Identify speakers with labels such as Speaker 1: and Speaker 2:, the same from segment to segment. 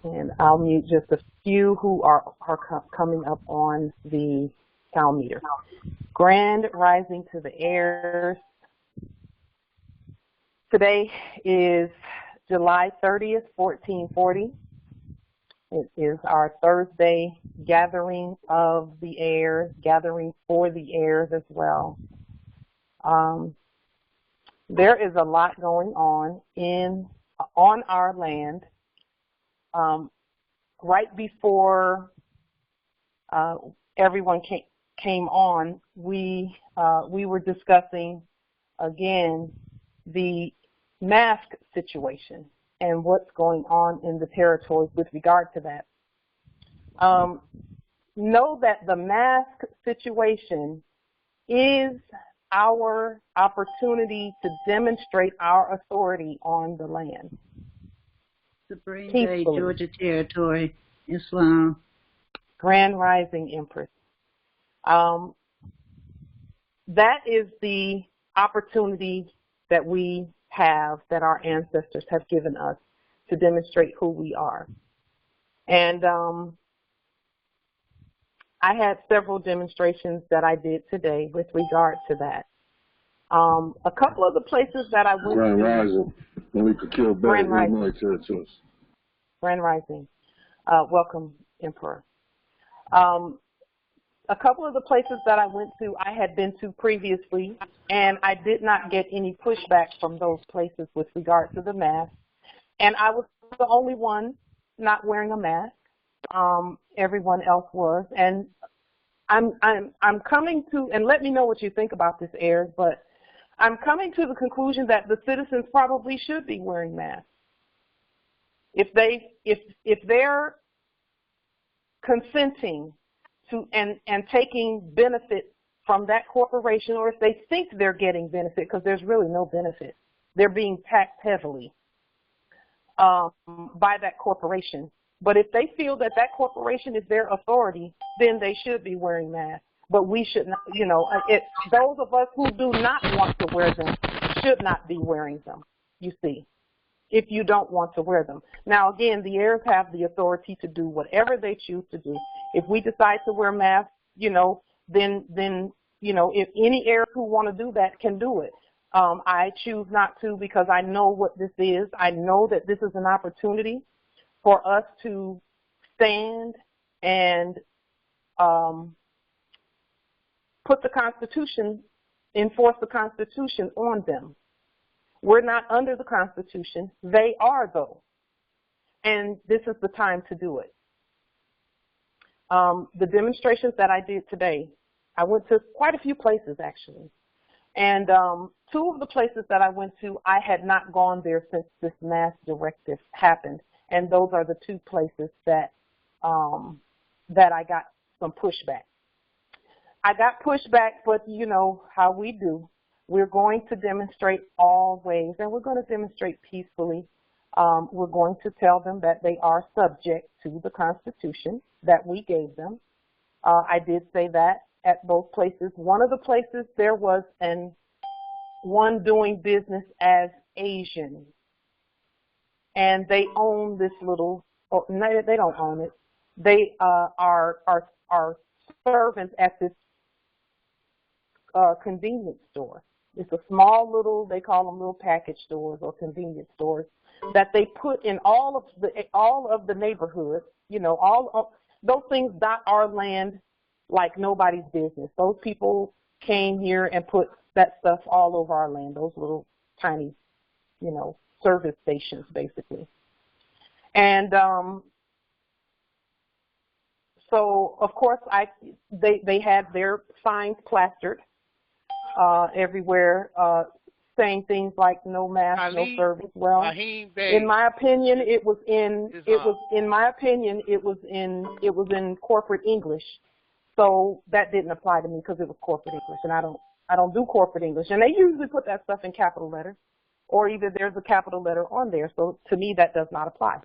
Speaker 1: And I'll mute just a few who are coming up on the sound meter. Grand rising to the airs. Today is July 30th, 1440. It is our Thursday gathering of the airs, gathering for the airs as well. There is a lot going on our land. Right before everyone came on, we were discussing again the mask situation and what's going on in the territories with regard to that. Know that the mask situation is our opportunity to demonstrate our authority on the land.
Speaker 2: Supreme Day, Georgia Territory, Islam.
Speaker 1: Grand Rising Empress. That is the opportunity that we have, that our ancestors have given us to demonstrate who we are. And I had several demonstrations that I did today with regard to that. A couple of the places that I went
Speaker 3: Grand
Speaker 1: to.
Speaker 3: Rising. And we could kill better than like territories.
Speaker 1: Grand Rising. Welcome, Emperor. A couple of the places that I went to, I had been to previously, and I did not get any pushback from those places with regard to the mask. And I was the only one not wearing a mask. Everyone else was. And I'm coming to, and let me know what you think about this, Ayers, but I'm coming to the conclusion that the citizens probably should be wearing masks. If they're consenting to and taking benefit from that corporation, or if they think they're getting benefit, because there's really no benefit, they're being taxed heavily by that corporation. But if they feel that that corporation is their authority, then they should be wearing masks. But we should not, those of us who do not want to wear them should not be wearing them, you see, if you don't want to wear them. Now, again, the heirs have the authority to do whatever they choose to do. If we decide to wear masks, then if any heirs who want to do that can do it. I choose not to, because I know what this is. I know that this is an opportunity for us to stand and put the Constitution, enforce the Constitution on them. We're not under the Constitution. They are, though. And this is the time to do it. The demonstrations that I did today, I went to quite a few places, actually. And two of the places that I went to, I had not gone there since this mask directive happened. And those are the two places that I got some pushback. I got pushback, but you know how we do. We're going to demonstrate always, and we're going to demonstrate peacefully. We're going to tell them that they are subject to the Constitution that we gave them. I did say that at both places. One of the places, there was one doing business as Asian. And they own this little, no, they don't own it. They are servants at this convenience store. It's a small little, they call them little package stores or convenience stores that they put in all of the neighborhoods. All of those things dot our land like nobody's business. Those people came here and put that stuff all over our land. Those little tiny, service stations, basically. And so, of course, they had their signs plastered everywhere, saying things like "No mask, no service." Well, in my opinion, it was in corporate English, so that didn't apply to me because it was corporate English, and I don't do corporate English, and they usually put that stuff in capital letters, or either there's a capital letter on there. So to me, that does not apply.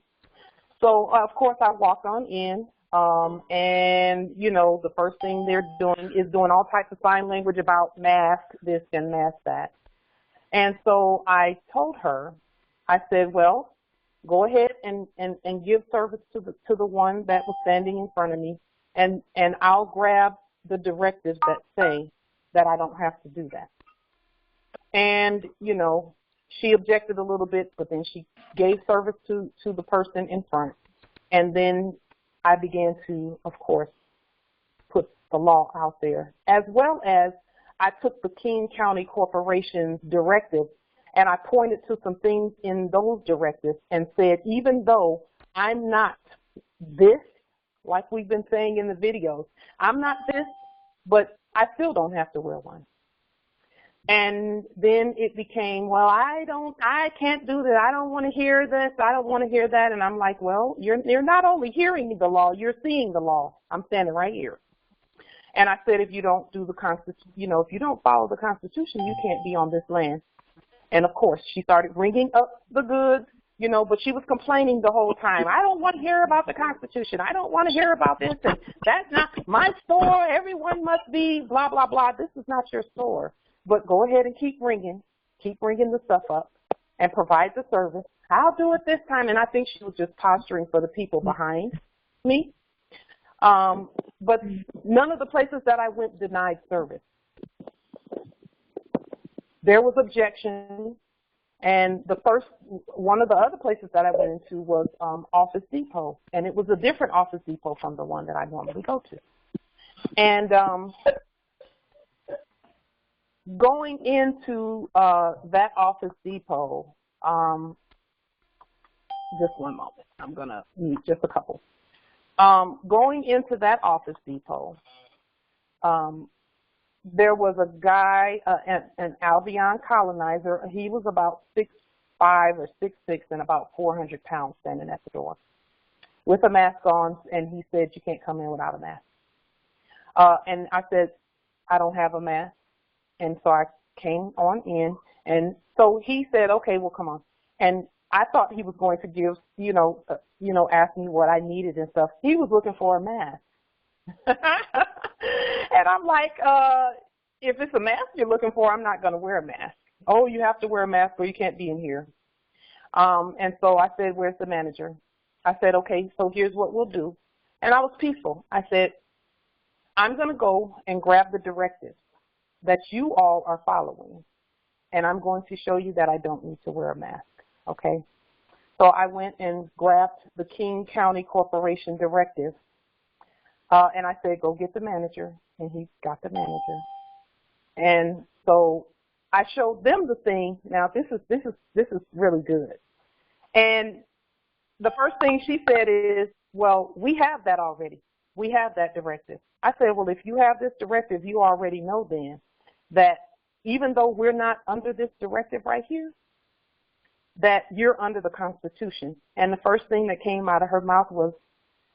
Speaker 1: So of course, I walked on in. And the first thing they're doing is doing all types of sign language about mask this and mask that. And so I told her, I said, well, go ahead and give service to the one that was standing in front of me, and I'll grab the directives that say that I don't have to do that. And, you know, she objected a little bit, but then she gave service to the person in front. And then I began to, of course, put the law out there, as well as I took the King County Corporation's directive and I pointed to some things in those directives and said, even though I'm not this, like we've been saying in the videos, I'm not this, but I still don't have to wear one. And then it became, well, I can't do that. I don't want to hear this. I don't want to hear that. And I'm like, well, you're not only hearing the law, you're seeing the law. I'm standing right here. And I said, if you don't do the Constitution, you know, if you don't follow the Constitution, you can't be on this land. And of course, she started bringing up the goods, you know, but she was complaining the whole time. I don't want to hear about the Constitution. I don't want to hear about this. And that's not my store. Everyone must be blah, blah, blah. This is not your store. But go ahead and keep bringing the stuff up and provide the service. I'll do it this time. And I think she was just posturing for the people behind me. But none of the places that I went denied service. There was objection, and one of the other places that I went into was Office Depot, and it was a different Office Depot from the one that I normally go to. And going into that Office Depot, just one moment, I'm going to need just a couple. Going into that Office Depot, there was a guy, an Albion colonizer. He was about 6'5" or 6'6" and about 400 pounds standing at the door with a mask on, and he said, you can't come in without a mask. And I said, I don't have a mask. And so I came on in, and so he said, okay, well, come on. And I thought he was going to give, ask me what I needed and stuff. He was looking for a mask. And I'm like, if it's a mask you're looking for, I'm not going to wear a mask. Oh, you have to wear a mask or you can't be in here. And so I said, where's the manager? I said, okay, so here's what we'll do. And I was peaceful. I said, I'm going to go and grab the directives that you all are following, and I'm going to show you that I don't need to wear a mask, okay? So I went and grabbed the King County Corporation directive, and I said, go get the manager, and he got the manager. And so I showed them the thing. Now this is really good. And the first thing she said is, well, we have that already. We have that directive. I said, well, if you have this directive, you already know then that even though we're not under this directive right here, that you're under the Constitution. And the first thing that came out of her mouth was,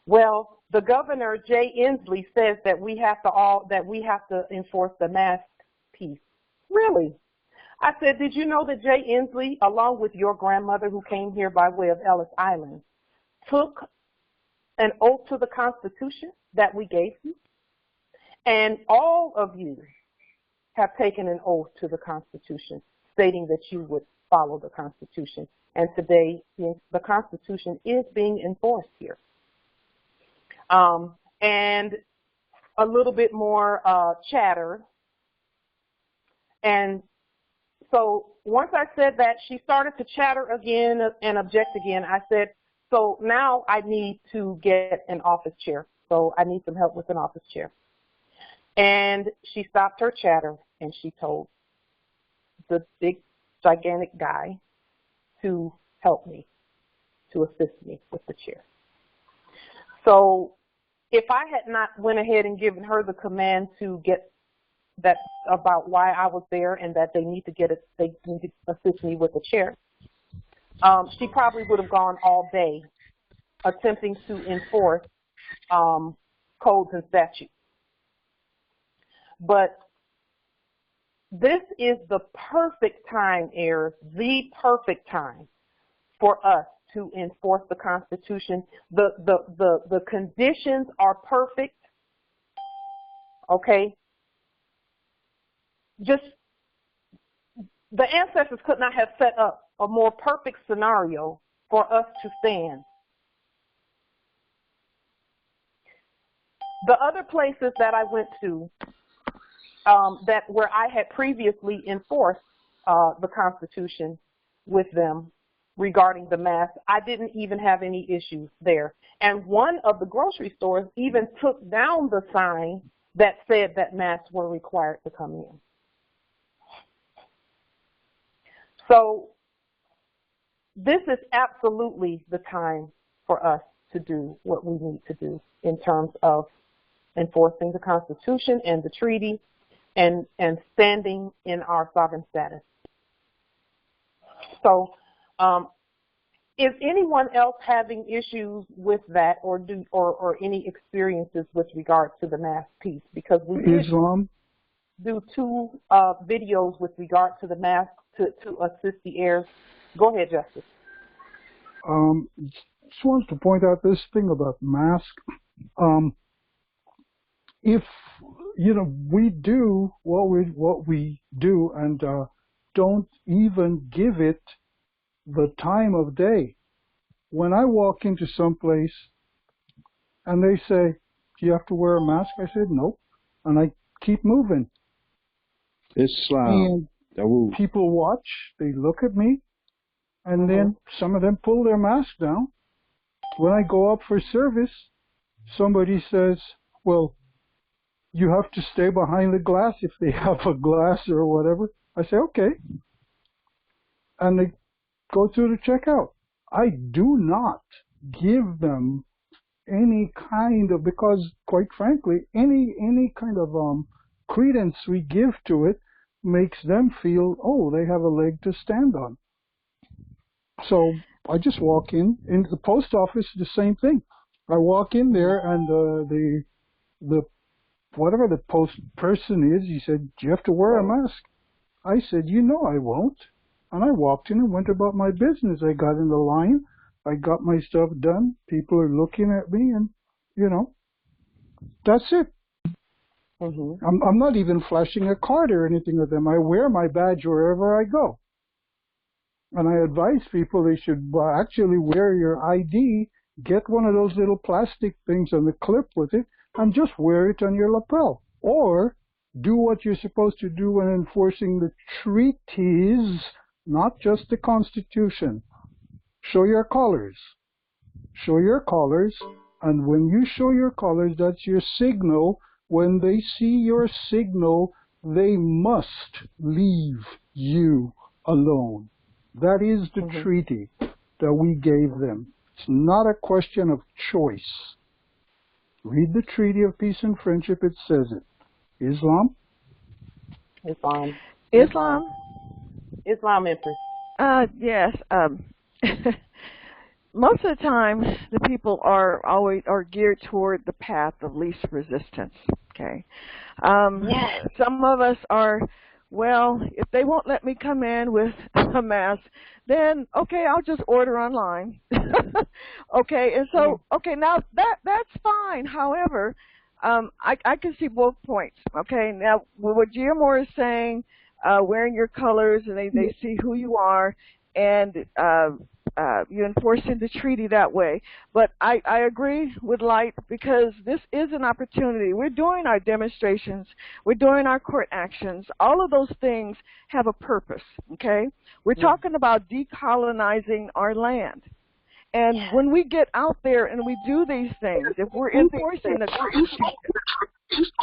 Speaker 1: well, the Governor, Jay Inslee, says that we have to enforce the mask piece. Really? I said, did you know that Jay Inslee, along with your grandmother who came here by way of Ellis Island, took an oath to the Constitution that we gave you? And all of you have taken an oath to the Constitution, stating that you would follow the Constitution. And today, the Constitution is being enforced here. And a little bit more chatter. And so once I said that, she started to chatter again and object again. I said, so now I need to get an office chair. So I need some help with an office chair. And she stopped her chatter and she told the big, gigantic guy to help me, to assist me with the chair. So if I had not went ahead and given her the command to get that about why I was there and that they need to assist me with the chair, she probably would have gone all day attempting to enforce codes and statutes. But this is the perfect time, heirs, the perfect time for us to enforce the Constitution. The conditions are perfect, okay? Just the ancestors could not have set up a more perfect scenario for us to stand. The other places that I went to where I had previously enforced the Constitution with them regarding the mask, I didn't even have any issues there. And one of the grocery stores even took down the sign that said that masks were required to come in. So this is absolutely the time for us to do what we need to do in terms of enforcing the Constitution and the treaty and standing in our sovereign status. So is anyone else having issues with that or any experiences with regard to the mask piece? Because we did do 2 videos with regard to the mask to assist the heirs. Go ahead, Justice.
Speaker 4: Just wanted to point out this thing about mask. If we do what we do and don't even give it the time of day. When I walk into some place and they say, "Do you have to wear a mask?" I said, "Nope," and I keep moving.
Speaker 3: Islam.
Speaker 4: And people watch, they look at me, and then some of them pull their mask down. When I go up for service, somebody says, "Well, you have to stay behind the glass if they have a glass or whatever." I say, "Okay." And they go through the checkout. I do not give them any kind of, because quite frankly, any kind of credence we give to it makes them feel, oh, they have a leg to stand on. So I just walk in. In the post office, the same thing. I walk in there, and the whatever the post person is, he said, "Do you have to wear a mask?" I said, I won't." And I walked in and went about my business. I got in the line. I got my stuff done. People are looking at me, and, that's it. I'm not even flashing a card or anything with them. I wear my badge wherever I go. And I advise people they should actually wear your ID, get one of those little plastic things on the clip with it, and just wear it on your lapel. Or do what you're supposed to do when enforcing the treaties, not just the Constitution. Show your colors. Show your colors, and when you show your colors, that's your signal. When they see your signal, they must leave you alone. That is the treaty that we gave them. It's not a question of choice. Read the Treaty of Peace and Friendship, it says it. Islam?
Speaker 2: Islam,
Speaker 1: Empress.
Speaker 2: yes. Most of the time, the people are geared toward the path of least resistance. Okay.
Speaker 1: Yes.
Speaker 2: Some of us are, well, if they won't let me come in with a mask, then okay, I'll just order online. Okay, and so now that's fine. However, I can see both points. Okay, now what Giamore is saying, wearing your colors, and they see who you are, and you enforcing the treaty that way. But I agree with Light, because this is an opportunity. We're doing our demonstrations. We're doing our court actions. All of those things have a purpose, okay? We're talking about decolonizing our land. And when we get out there and we do these things, if we're enforcing the Constitution,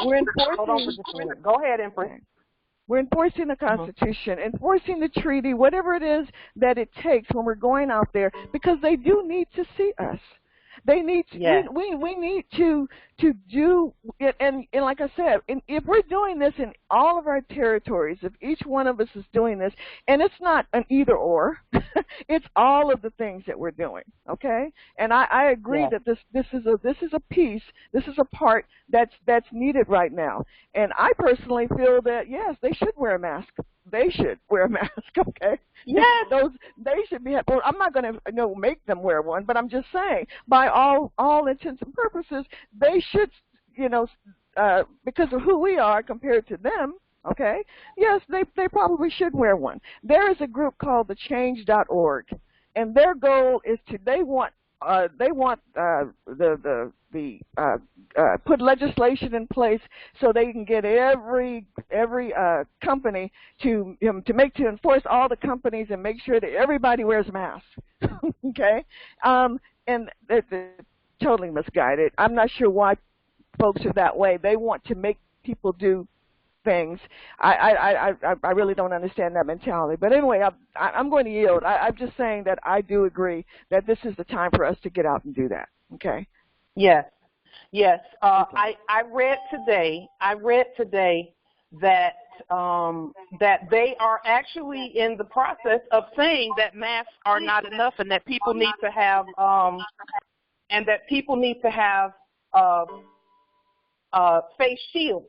Speaker 2: we're enforcing...
Speaker 1: Hold on for just a minute. Go ahead, Empress.
Speaker 2: We're enforcing the Constitution, enforcing the treaty, whatever it is that it takes when we're going out there, because they do need to see us. They need to, we need to do it, and like I said, if we're doing this in all of our territories, if each one of us is doing this, and it's not an either or, it's all of the things that we're doing, okay? And I agree that this is a piece, this is a part that's needed right now. And I personally feel that yes, they should wear a mask. They should wear a mask, okay?
Speaker 1: Yeah,
Speaker 2: they should be. Well, I'm not going to make them wear one, but I'm just saying, by all intents and purposes, they should, because of who we are compared to them, okay? Yes, they probably should wear one. There is a group called the Change.org, and their goal is to they want put legislation in place so they can get every company to enforce all the companies and make sure that everybody wears masks. Okay, and it's totally misguided. I'm not sure why folks are that way. They want to make people do things. I really don't understand that mentality. But anyway, I'm going to yield. I'm just saying that I do agree that this is the time for us to get out and do that. Okay.
Speaker 1: Yes. Yes. I read today that that they are actually in the process of saying that masks are not enough, and that people need to have face shields.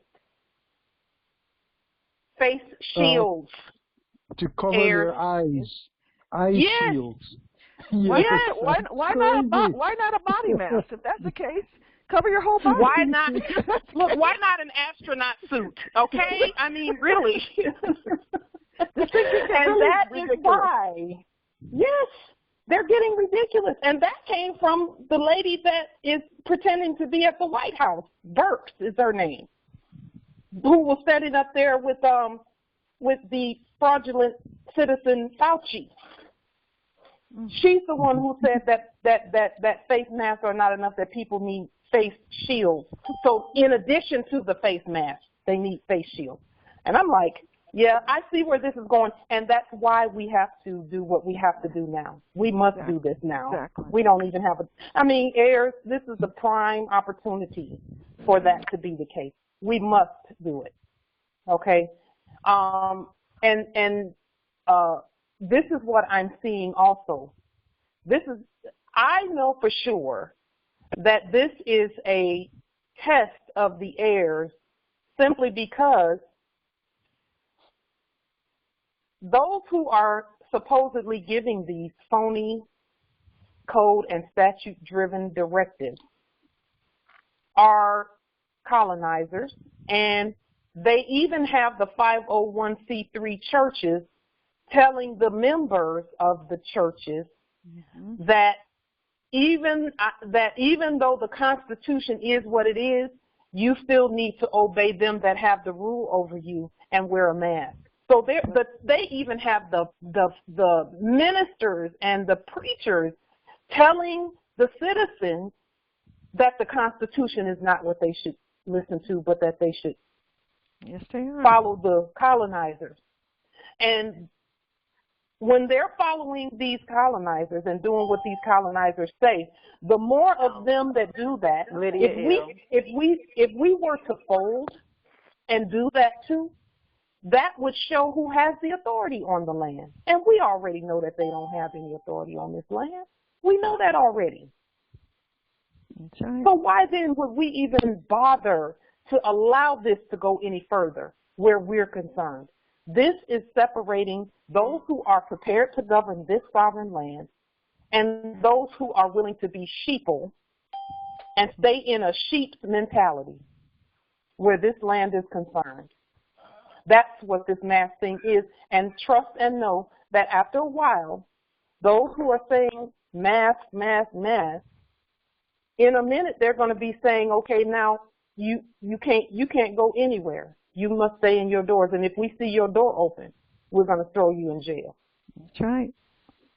Speaker 1: Face shields.
Speaker 4: To cover their eyes. Eye shields.
Speaker 2: Yes. Why not a body mask? If that's the case, cover your whole body.
Speaker 1: Why not? Look, why not an astronaut suit? Okay, I mean, really. And that is why. Yes, they're getting ridiculous, and that came from the lady that is pretending to be at the White House. Burks is her name, who was standing up there with the fraudulent citizen Fauci. She's the one who said that face masks are not enough, that people need face shields. So in addition to the face mask, they need face shields. And I'm like, yeah, I see where this is going, and that's why we have to do what we have to do now. We must do this now.
Speaker 2: Exactly.
Speaker 1: We don't even have heirs, this is the prime opportunity for that to be the case. We must do it, okay? This is what I'm seeing also. I know for sure that this is a test of the heirs, simply because those who are supposedly giving these phony code and statute-driven directives are colonizers, and they even have the 501c3 churches telling the members of the churches that even though the Constitution is what it is, you still need to obey them that have the rule over you and wear a mask. So they even have the ministers and the preachers telling the citizens that the Constitution is not what they should listen to, but that they should follow the colonizers. And when they're following these colonizers and doing what these colonizers say, the more of them that do that, if we were to fold and do that too, that would show who has the authority on the land. And we already know that they don't have any authority on this land. We know that already.
Speaker 2: That's right.
Speaker 1: So why then would we even bother to allow this to go any further where we're concerned? This is separating those who are prepared to govern this sovereign land and those who are willing to be sheeple and stay in a sheep's mentality where this land is concerned. That's what this mask thing is. And trust and know that after a while, those who are saying mask, mask, mask, in a minute they're going to be saying, okay, now you can't go anywhere. You must stay in your doors. And if we see your door open, we're going to throw you in jail.
Speaker 2: That's right.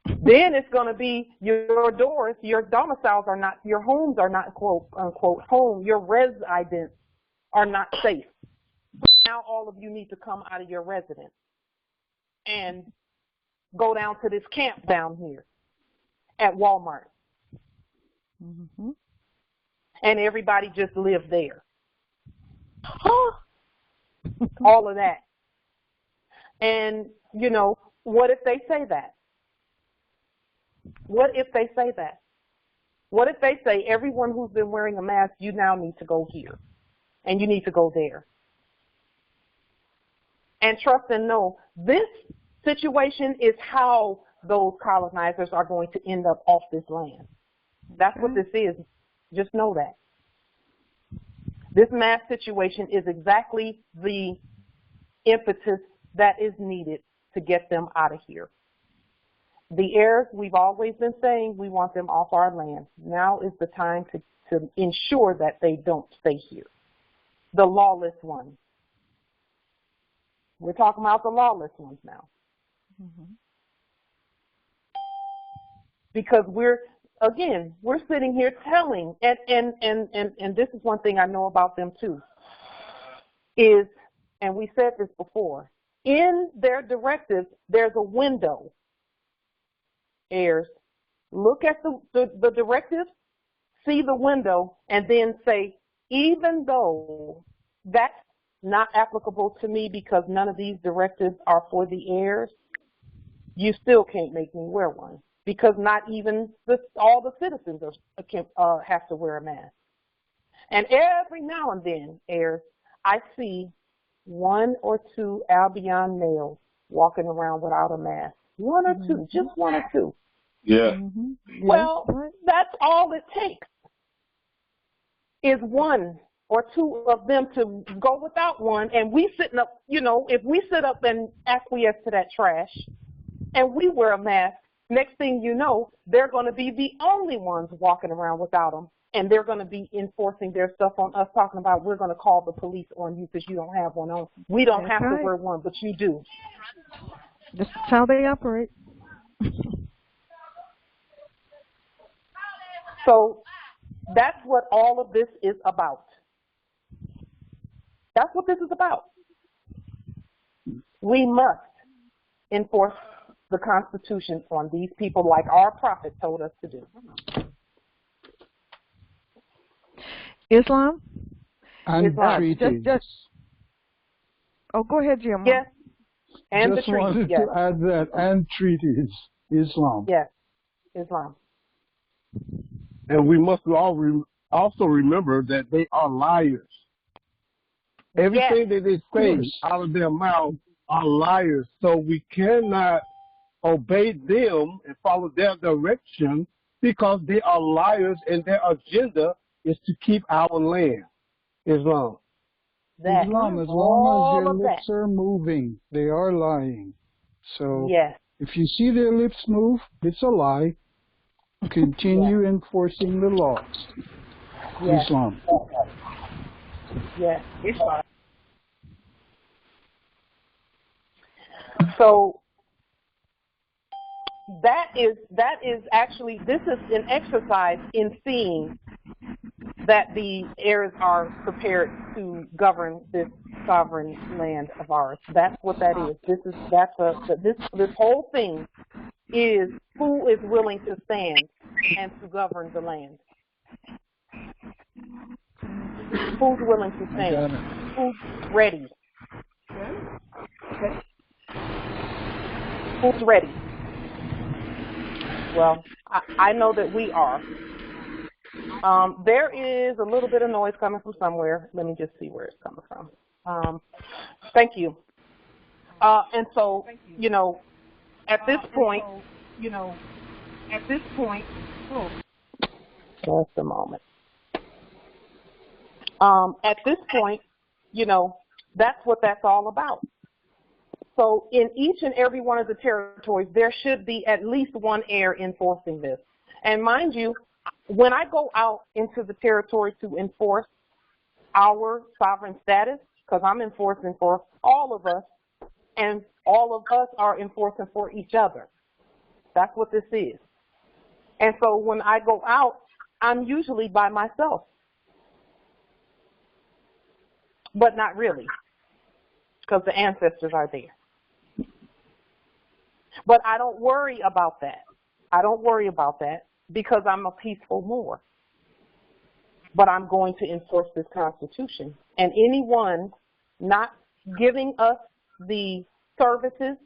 Speaker 1: Then it's going to be your doors, your domiciles are not, your homes are not, quote, unquote, home. Your residents are not safe. Now all of you need to come out of your residence and go down to this camp down here at Walmart.
Speaker 2: Mm-hmm.
Speaker 1: And everybody just live there. All of that. And, you know, what if they say that? What if they say that? What if they say everyone who's been wearing a mask, you now need to go here and you need to go there? And trust and know, this situation is how those colonizers are going to end up off this land. That's what this is. Just know that. This mass situation is exactly the impetus that is needed to get them out of here. The heirs, we've always been saying we want them off our land. Now is the time to ensure that they don't stay here. The lawless ones. We're talking about the lawless ones now.
Speaker 2: Mm-hmm.
Speaker 1: Because we're sitting here telling, and this is one thing I know about them too, is, and we said this before, in their directives, there's a window. Heirs, look at the directives, see the window, and then say, even though that's not applicable to me because none of these directives are for the heirs, you still can't make me wear one because not even all the citizens have to wear a mask. And every now and then, heirs, I see one or two Albion males walking around without a mask. One or two, just one or two.
Speaker 3: Yeah.
Speaker 2: Mm-hmm.
Speaker 1: Well, that's all it takes is one or two of them to go without one, and we sitting up, if we sit up and acquiesce to that trash and we wear a mask, next thing you know, they're going to be the only ones walking around without them, and they're going to be enforcing their stuff on us, talking about we're going to call the police on you because you don't have one on. We don't have to wear one, but you do.
Speaker 2: That's how they operate.
Speaker 1: So that's what all of this is about. That's what this is about. We must enforce the Constitution on these people like our prophet told us to do.
Speaker 2: Islam?
Speaker 4: And treaties.
Speaker 2: Oh, go ahead, Jim.
Speaker 1: Yes. And
Speaker 4: just
Speaker 1: the treaties.
Speaker 4: wanted
Speaker 1: Yes.
Speaker 4: to add that. And treaties. Islam.
Speaker 1: Yes. Islam.
Speaker 5: And we must also remember that they are liars. Everything that they say out of their mouth are liars. So we cannot obey them and follow their direction because they are liars and their agenda is to keep our land. Islam.
Speaker 4: Islam, as long as their lips are moving, they are lying. So if you see their lips move, it's a lie. Continue enforcing the laws. Islam.
Speaker 1: Yes. Islam. So that is actually, this is an exercise in seeing that the heirs are prepared to govern this sovereign land of ours. That's what that is. This whole thing is who is willing to stand and to govern the land. Who's willing to stand? Who's ready? Who's ready? Well, I know that we are. There is a little bit of noise coming from somewhere. Let me just see where it's coming from. Thank you. And so, at this point, just a moment. At this point, that's what that's all about. So in each and every one of the territories, there should be at least one heir enforcing this. And mind you, when I go out into the territory to enforce our sovereign status, because I'm enforcing for all of us, and all of us are enforcing for each other. That's what this is. And so when I go out, I'm usually by myself. But not really, because the ancestors are there. But I don't worry about that. I don't worry about that because I'm a peaceful Moor. But I'm going to enforce this Constitution. And anyone not giving us the services,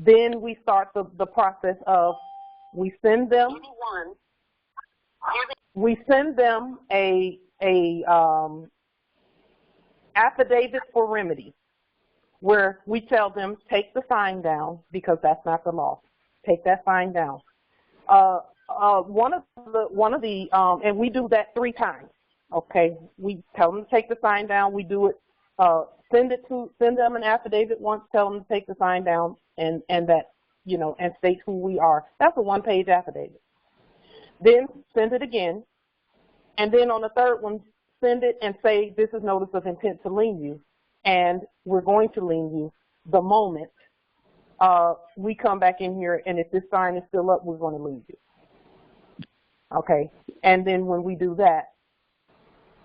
Speaker 1: then we start the process of we send them a affidavit for remedy, where we tell them take the sign down because that's not the law. Take that sign down. One of the and we do that 3 times. Okay, we tell them to take the sign down. We do it. Send them an affidavit once. Tell them to take the sign down, and that and state who we are. That's a one-page affidavit. Then send it again. And then on the third one, send it and say, this is notice of intent to lien you. And we're going to lien you the moment we come back in here. And if this sign is still up, we're going to lien you. Okay. And then when we do that,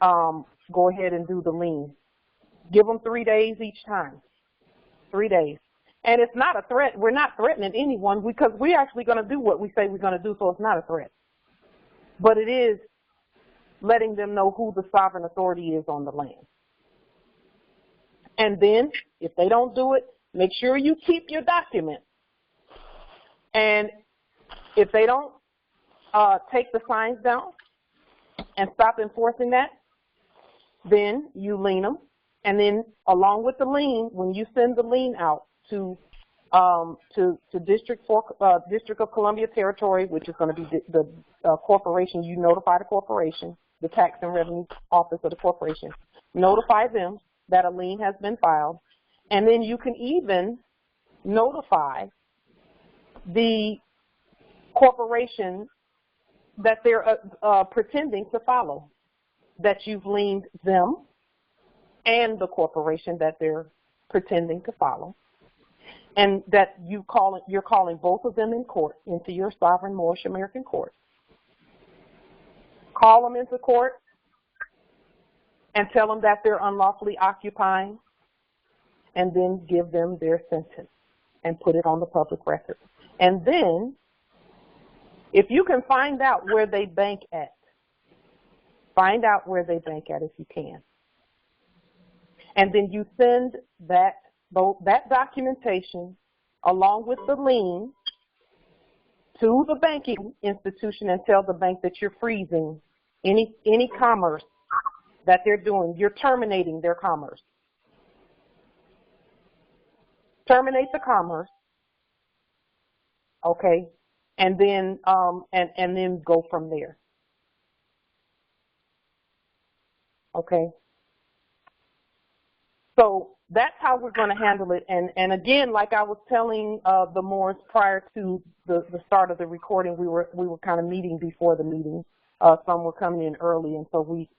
Speaker 1: go ahead and do the lien. Give them 3 days each time. 3 days. And it's not a threat. We're not threatening anyone because we're actually going to do what we say we're going to do, so it's not a threat. But it is letting them know who the sovereign authority is on the land. And then, if they don't do it, make sure you keep your document. And if they don't take the signs down and stop enforcing that, then you lien them. And then, along with the lien, when you send the lien out to District of Columbia Territory, which is going to be the corporation, you notify the corporation, the Tax and Revenue Office of the corporation, notify them that a lien has been filed, and then you can even notify the corporation that they're pretending to follow, that you've liened them and the corporation that they're pretending to follow, and that you're calling both of them in court, into your sovereign Moorish American court. Call them into court and tell them that they're unlawfully occupying, and then give them their sentence and put it on the public record. And then, if you can find out where they bank at, find out where they bank at if you can. And then you send that documentation along with the lien to the banking institution and tell the bank that you're freezing any commerce that they're doing. You're terminating their commerce. Terminate the commerce, okay, and then and then go from there. Okay. So that's how we're going to handle it. And again, like I was telling the Moors prior to the start of the recording, we were kind of meeting before the meeting. Some were coming in early, and so we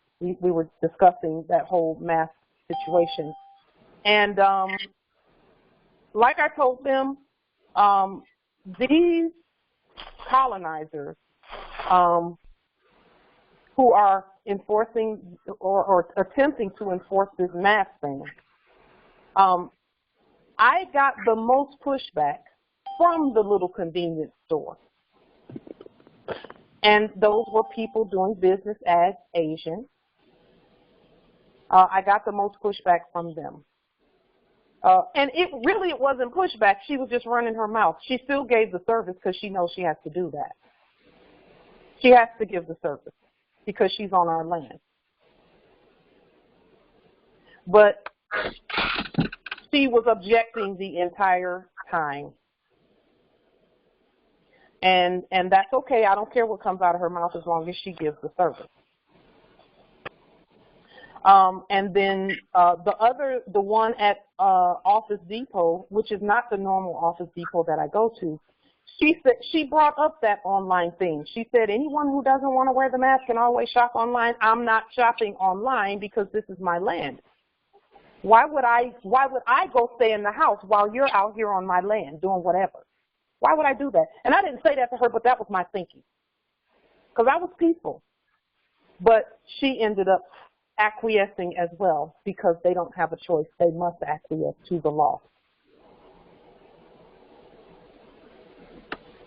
Speaker 1: were discussing that whole mass situation. And like I told them, these colonizers who are enforcing or attempting to enforce this mask ban, I got the most pushback from the little convenience store. And those were people doing business as Asian. I got the most pushback from them. And it wasn't pushback. She was just running her mouth. She still gave the service because she knows she has to do that. She has to give the service because she's on our land. But she was objecting the entire time. And that's okay. I don't care what comes out of her mouth as long as she gives the service. And then the one at Office Depot, which is not the normal Office Depot that I go to, she brought up that online thing. She said, anyone who doesn't want to wear the mask can always shop online. I'm not shopping online because this is my land. Why would I go stay in the house while you're out here on my land doing whatever? Why would I do that? And I didn't say that to her, but that was my thinking. Because I was peaceful. But she ended up acquiescing as well because they don't have a choice. They must acquiesce to the law.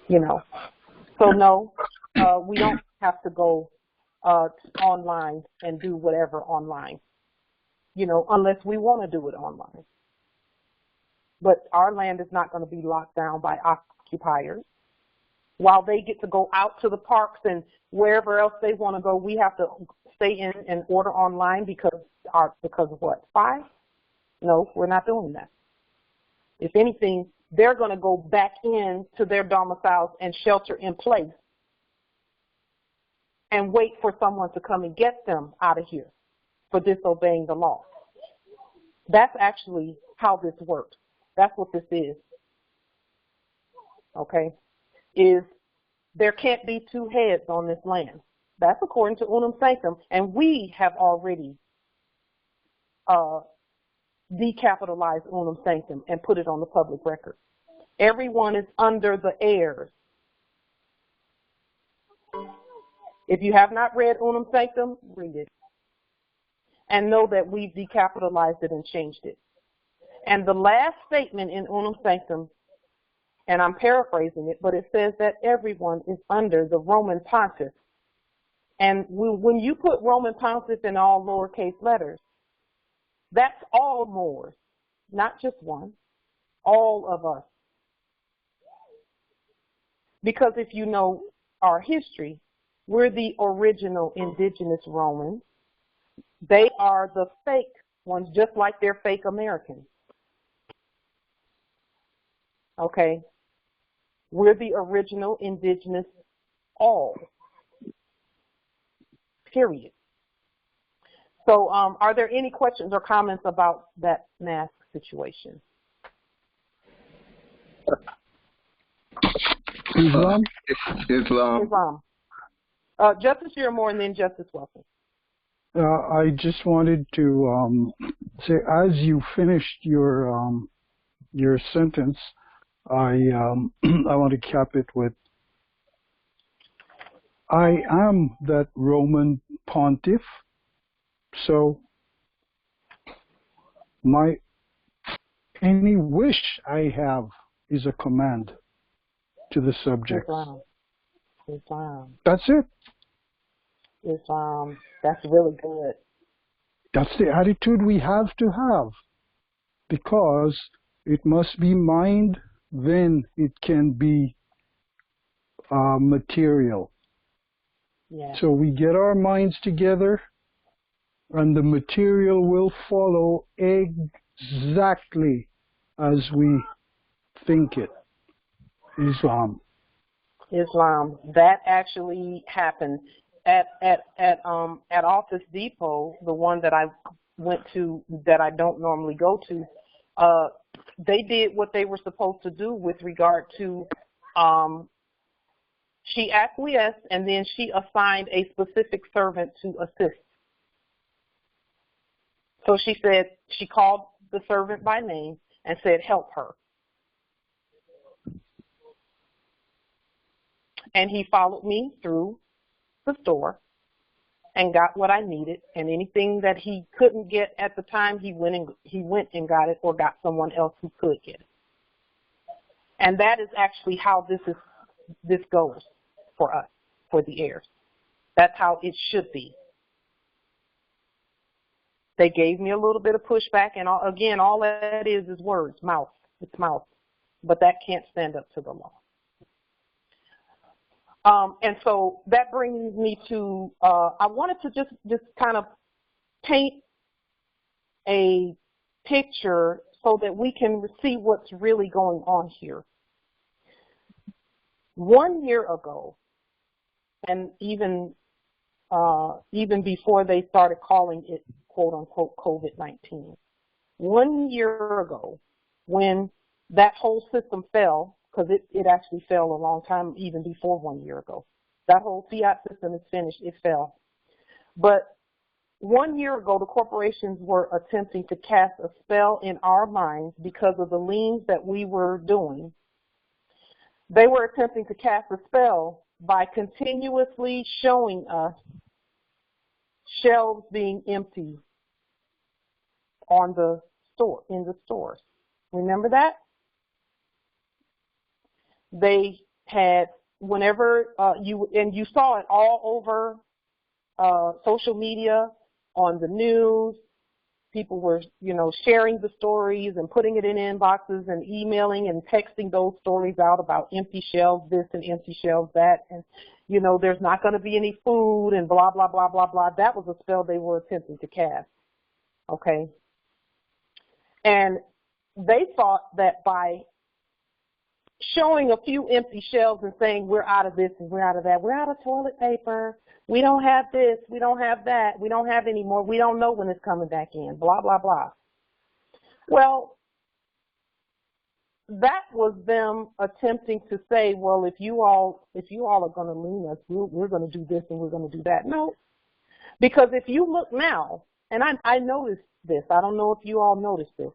Speaker 1: You know. So no, we don't have to go online and do whatever online, you know, unless we want to do it online. But our land is not going to be locked down by occupiers. While they get to go out to the parks and wherever else they want to go, we have to stay in and order online because of what? 5? No, we're not doing that. If anything, they're going to go back into their domiciles and shelter in place and wait for someone to come and get them out of here for disobeying the law. That's actually how this works. That's what this is. okay, is there can't be two heads on this land. That's according to Unum Sanctum, and we have already decapitalized Unum Sanctum and put it on the public record. Everyone is under the heirs. If you have not read Unum Sanctum, read it. And know that we've decapitalized it and changed it. And the last statement in Unum Sanctum, and I'm paraphrasing it, but it says that everyone is under the Roman Pontiff. And when you put Roman Pontiff in all lowercase letters, that's all Moors, not just one, all of us. Because if you know our history, we're the original indigenous Romans. They are the fake ones, just like they're fake Americans. Okay? We're the original indigenous all. Period. So are there any questions or comments about that mask situation?
Speaker 3: Islam.
Speaker 1: Islam. Justice Yearmore and then Justice Wilson.
Speaker 4: I just wanted to say, as you finished your sentence, I want to cap it with, I am that Roman pontiff, so any wish I have is a command to the subjects.
Speaker 1: Islam.
Speaker 4: That's it.
Speaker 1: Islam. That's really good.
Speaker 4: That's the attitude we have to have, because it must be mind, then it can be material.
Speaker 1: Yeah.
Speaker 4: So we get our minds together, and the material will follow exactly as we think it. Islam.
Speaker 1: That actually happened at Office Depot, the one that I went to that I don't normally go to. They did what they were supposed to do with regard to. She acquiesced, and then she assigned a specific servant to assist. So she said, she called the servant by name and said, help her. And he followed me through the store and got what I needed, and anything that he couldn't get at the time, he went and got it, or got someone else who could get it. And that is actually how this goes for us, for the heirs. That's how it should be. They gave me a little bit of pushback, and again, all that is words, mouth. It's mouth. But that can't stand up to the law. And so that brings me to, I wanted to just kind of paint a picture so that we can see what's really going on here. 1 year ago, and even before they started calling it, quote unquote, COVID-19, 1 year ago, when that whole system fell, because it actually fell a long time, even before 1 year ago. That whole fiat system is finished. It fell. But 1 year ago, the corporations were attempting to cast a spell in our minds because of the liens that we were doing. They were attempting to cast a spell by continuously showing us shelves being empty on the store, in the stores. Remember that? They had, whenever you saw it all over social media, on the news, people were, sharing the stories and putting it in inboxes and emailing and texting those stories out about empty shelves this and empty shelves that, and, there's not going to be any food and blah, blah, blah, blah, blah. That was a spell they were attempting to cast, okay? And they thought that by showing a few empty shelves and saying we're out of this and we're out of that, we're out of toilet paper, we don't have this, we don't have that, we don't have any more, we don't know when it's coming back in, blah, blah, blah. Well, that was them attempting to say, well, if you all are going to lean us, we're going to do this and we're going to do that. No, because if you look now, and I noticed this, I don't know if you all noticed this,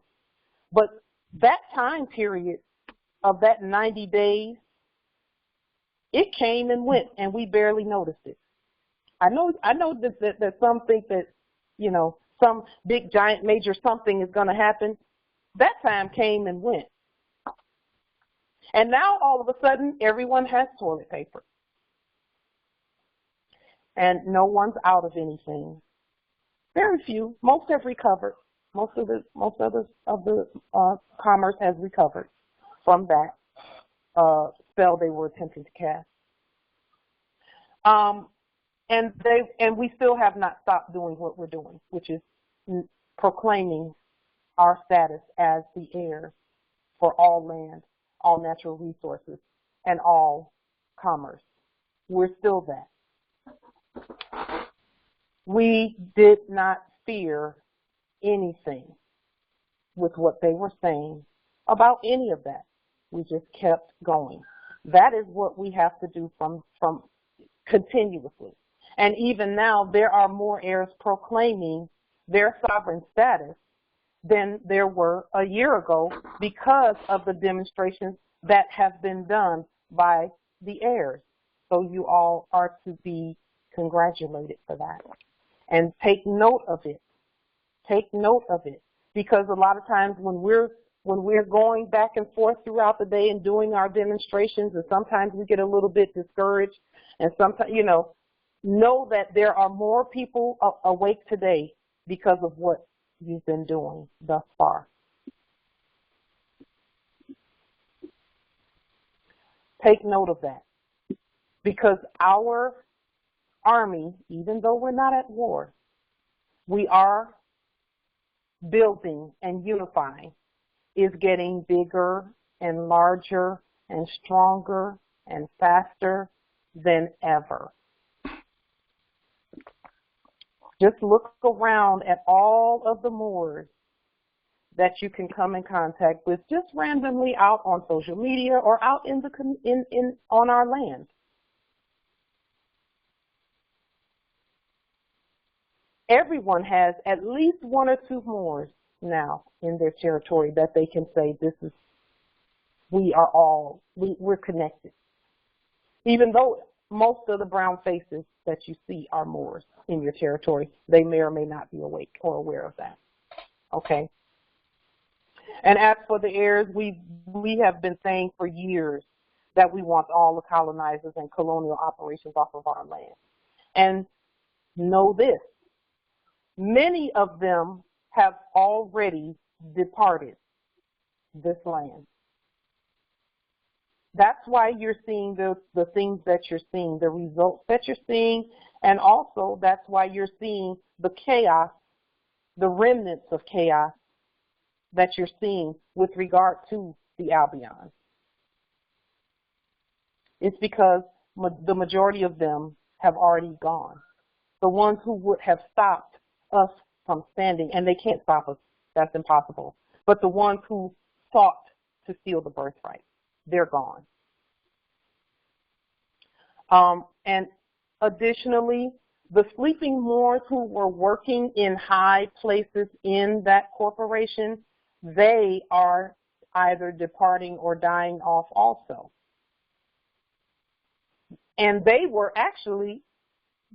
Speaker 1: but that time period of that 90 days, it came and went, and we barely noticed it. I know that some think that, you know, some big, giant, major something is going to happen. That time came and went. And now, all of a sudden, everyone has toilet paper. And no one's out of anything. Very few. Most have recovered. Most of the commerce has recovered from that spell they were attempting to cast. And we still have not stopped doing what we're doing, which is proclaiming our status as the heirs for all land, all natural resources, and all commerce. We're still that. We did not fear anything with what they were saying about any of that. We just kept going. That is what we have to do from continuously. And even now, there are more heirs proclaiming their sovereign status than there were a year ago because of the demonstrations that have been done by the heirs. So you all are to be congratulated for that. And take note of it. Take note of it. Because a lot of times when we're going back and forth throughout the day and doing our demonstrations, and sometimes we get a little bit discouraged, and sometimes, you know that there are more people awake today because of what you've been doing thus far. Take note of that. Because our army, even though we're not at war, we are building and unifying, is getting bigger and larger and stronger and faster than ever. Just look around at all of the Moors that you can come in contact with just randomly out on social media or out on our land. Everyone has at least one or two Moors now in their territory that they can say, we're connected. Even though most of the brown faces that you see are Moors in your territory, they may or may not be awake or aware of that. Okay? And as for the heirs, we have been saying for years that we want all the colonizers and colonial operations off of our land. And know this, many of them have already departed this land. That's why you're seeing the things that you're seeing, the results that you're seeing, and also that's why you're seeing the chaos, the remnants of chaos that you're seeing with regard to the Albion. It's because the majority of them have already gone. The ones who would have stopped us from standing, and they can't stop us, that's impossible. But the ones who sought to steal the birthright, they're gone. And additionally, the sleeping Moors who were working in high places in that corporation, they are either departing or dying off also. And they were actually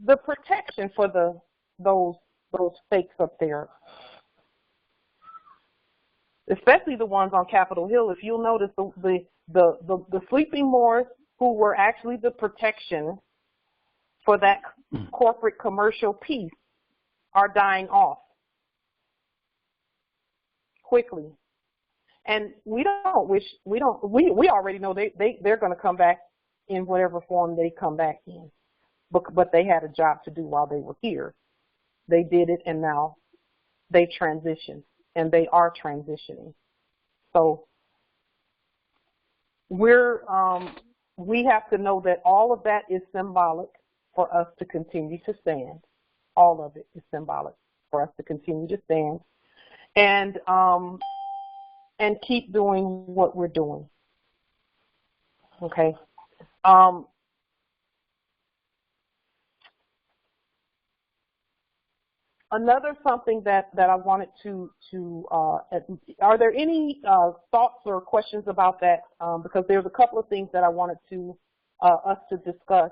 Speaker 1: the protection for those fakes up there, especially the ones on Capitol Hill. If you'll notice, the sleeping Moors who were actually the protection for that corporate commercial piece are dying off quickly. And we already know they're going to come back in whatever form they come back in. But they had a job to do while they were here. They did it, and now they transitioned, and they are transitioning. So we have to know that all of that is symbolic for us to continue to stand. All of it is symbolic for us to continue to stand. And and keep doing what we're doing. Okay. Another something that I wanted to are there any thoughts or questions about that? Because there's a couple of things that I wanted to us to discuss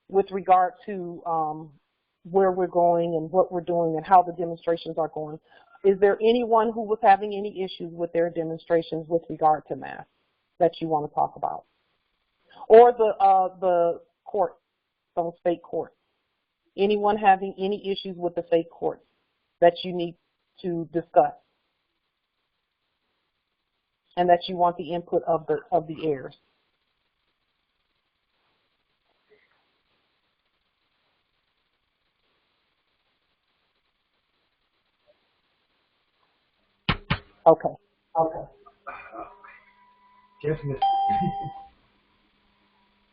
Speaker 1: with regard to where we're going and what we're doing and how the demonstrations are going. Is there anyone who was having any issues with their demonstrations with regard to math that you want to talk about? Or the court, those fake courts? Anyone having any issues with the fake courts that you need to discuss and that you want the input of the heirs? Okay. Okay.
Speaker 6: Just missed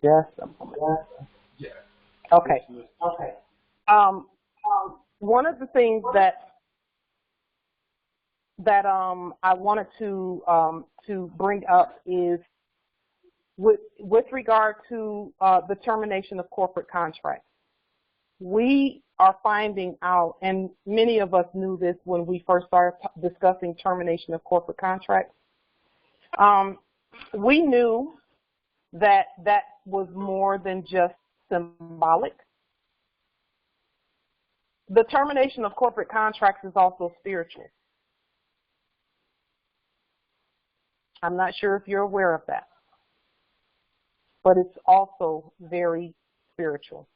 Speaker 1: Yes.
Speaker 6: Yeah.
Speaker 1: Okay. Okay. One of the things that I wanted to bring up is with regard to the termination of corporate contracts. We are finding out, and many of us knew this when we first started discussing termination of corporate contracts. We knew that was more than just symbolic. The termination of corporate contracts is also spiritual. I'm not sure if you're aware of that, but it's also very spiritual.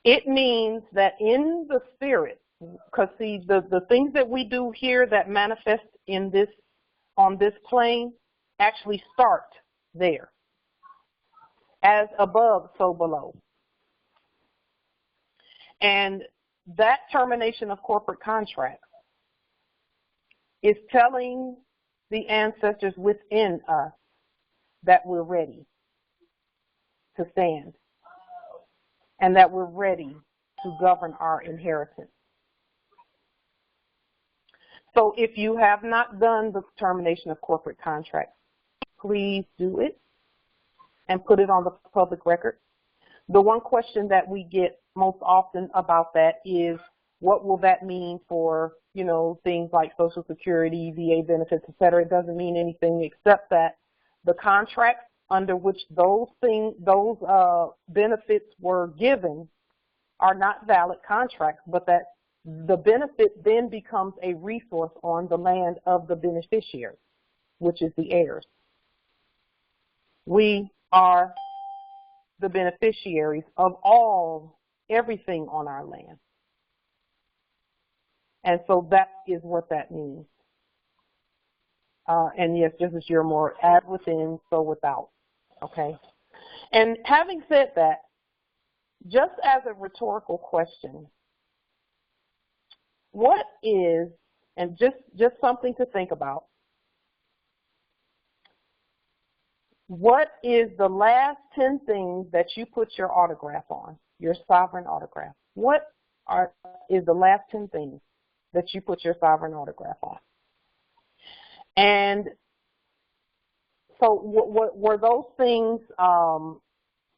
Speaker 1: It means that in the spirit, because see, the things that we do here that manifest in this, on this plane, actually start there. As above, so below. And that termination of corporate contracts is telling the ancestors within us that we're ready to stand and that we're ready to govern our inheritance. So if you have not done the termination of corporate contracts, please do it and put it on the public record. The one question that we get most often about that is, what will that mean for, you know, things like Social Security, VA benefits, et cetera? It doesn't mean anything except that the contracts under which those benefits were given are not valid contracts, but that the benefit then becomes a resource on the land of the beneficiary, which is the heirs. We are the beneficiaries of everything on our land. And so that is what that means. And yes, just as you're more as within, so without. Okay? And having said that, just as a rhetorical question, what is, and just something to think about, what is the last 10 things that you put your autograph on, your sovereign autograph? What is the last 10 things that you put your sovereign autograph on? And so were those things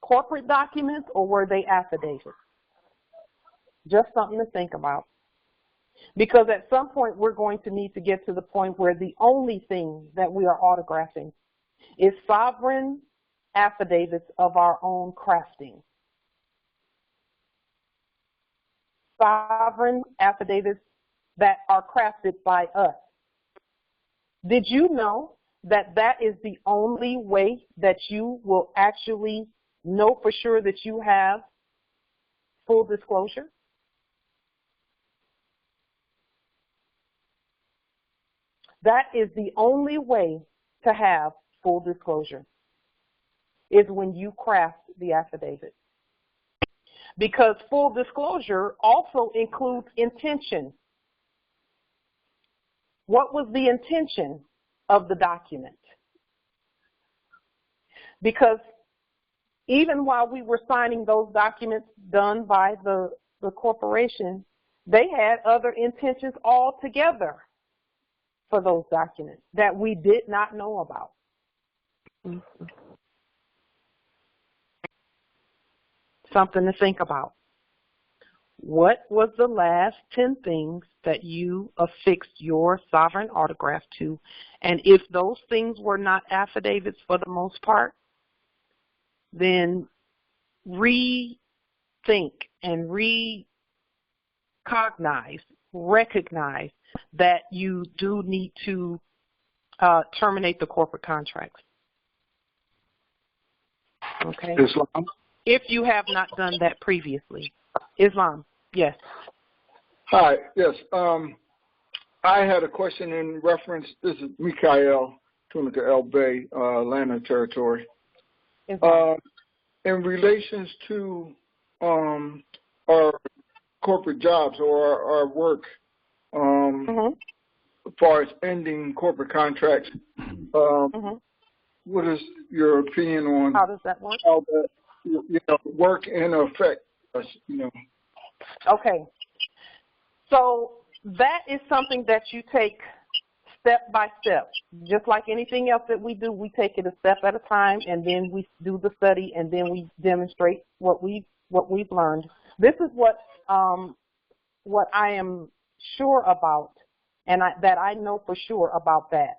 Speaker 1: corporate documents or were they affidavits? Just something to think about. Because at some point we're going to need to get to the point where the only thing that we are autographing is sovereign affidavits of our own crafting. Sovereign affidavits that are crafted by us. Did you know that that is the only way that you will actually know for sure that you have full disclosure? That is the only way to have full disclosure, is when you craft the affidavit. Because full disclosure also includes intention. What was the intention of the document? Because even while we were signing those documents done by the corporation, They had other intentions altogether for those documents that we did not know about. Something to think about. What was the last 10 things that you affixed your sovereign autograph to? And if those things were not affidavits for the most part, then rethink and recognize that you do need to terminate the corporate contracts. Okay?
Speaker 3: Islam?
Speaker 1: If you have not done that previously. Islam, yes.
Speaker 6: Hi, yes. I had a question in reference, this is Mikael, Tunica El Bay, Atlanta territory. In relations to our corporate jobs or our work, as far as ending corporate contracts, what is your opinion on
Speaker 1: how does that work?
Speaker 6: How that work and affect us,
Speaker 1: Okay. So that is something that you take step by step. Just like anything else that we do, we take it a step at a time, and then we do the study, and then we demonstrate what we've learned. This is what I am sure about, and that I know for sure about that.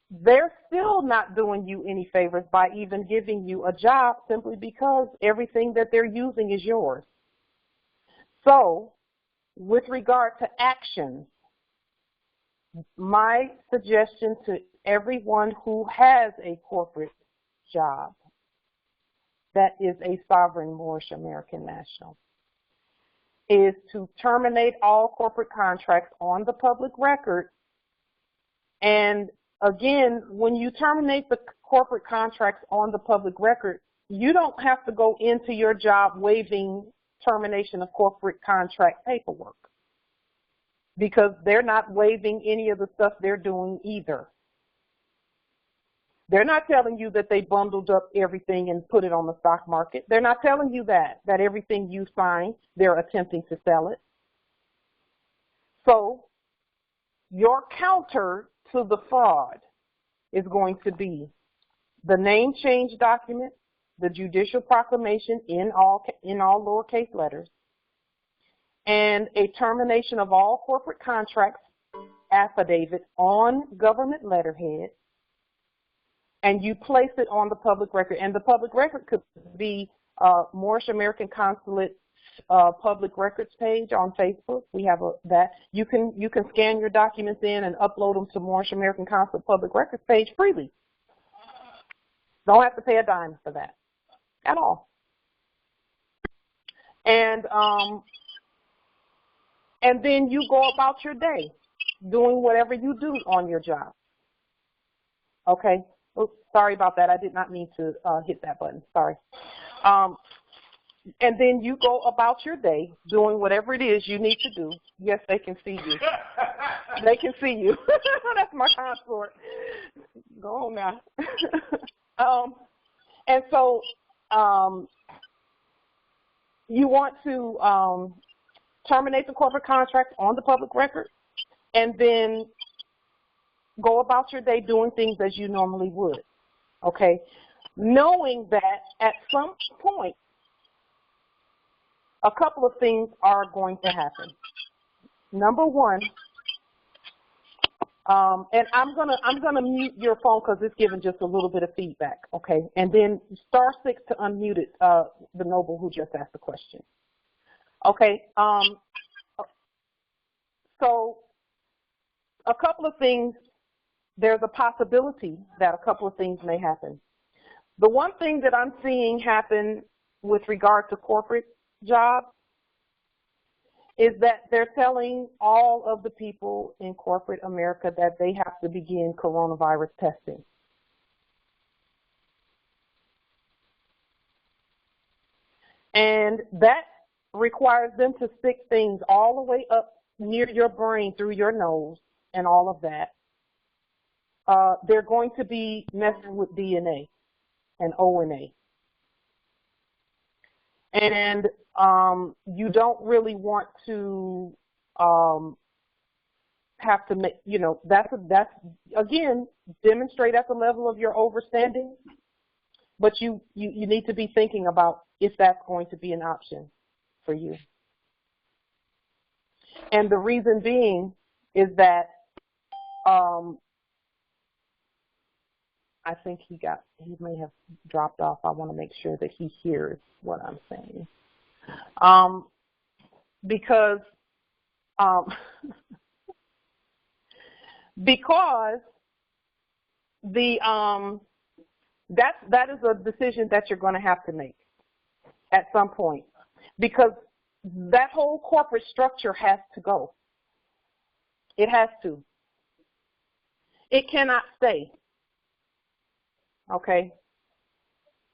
Speaker 1: They're still not doing you any favors by even giving you a job simply because everything that they're using is yours. So, with regard to action, my suggestion to everyone who has a corporate job that is a sovereign Moorish American national is to terminate all corporate contracts on the public record. And again, when you terminate the corporate contracts on the public record, you don't have to go into your job waiving termination of corporate contract paperwork, because they're not waiving any of the stuff they're doing either. They're not telling you that they bundled up everything and put it on the stock market. They're not telling you that everything you sign, they're attempting to sell it. So your counter to the fraud is going to be the name change document, the judicial proclamation in all lowercase letters, and a termination of all corporate contracts affidavit on government letterhead, and you place it on the public record. And the public record could be Moorish American Consulate public records page on Facebook. We have that. You can scan your documents in and upload them to Moorish American Consulate public records page freely. Don't have to pay a dime for that at all. And then you go about your day doing whatever you do on your job. Okay. Oops, sorry about that. I did not mean to hit that button. Sorry. And then you go about your day doing whatever it is you need to do. Yes, they can see you. They can see you. That's my consort. Go on now. And so you want to terminate the corporate contract on the public record, and then go about your day doing things as you normally would, okay? Knowing that at some point, a couple of things are going to happen. Number one, and I'm gonna mute your phone because it's giving just a little bit of feedback, okay? And then *6 to unmute it, the noble who just asked the question. Okay. So a couple of things. There's a possibility that a couple of things may happen. The one thing that I'm seeing happen with regard to corporate jobs is that they're telling all of the people in corporate America that they have to begin coronavirus testing. And that requires them to stick things all the way up near your brain, through your nose, and all of that. They're going to be messing with DNA and ONA. And you don't really want to have to make, that's again, demonstrate at the level of your overstanding, but you need to be thinking about if that's going to be an option for you. And the reason being is that I think he may have dropped off. I want to make sure that he hears what I'm saying. Because the that is a decision that you're going to have to make at some point, because that whole corporate structure has to go. It has to. It cannot stay. Okay.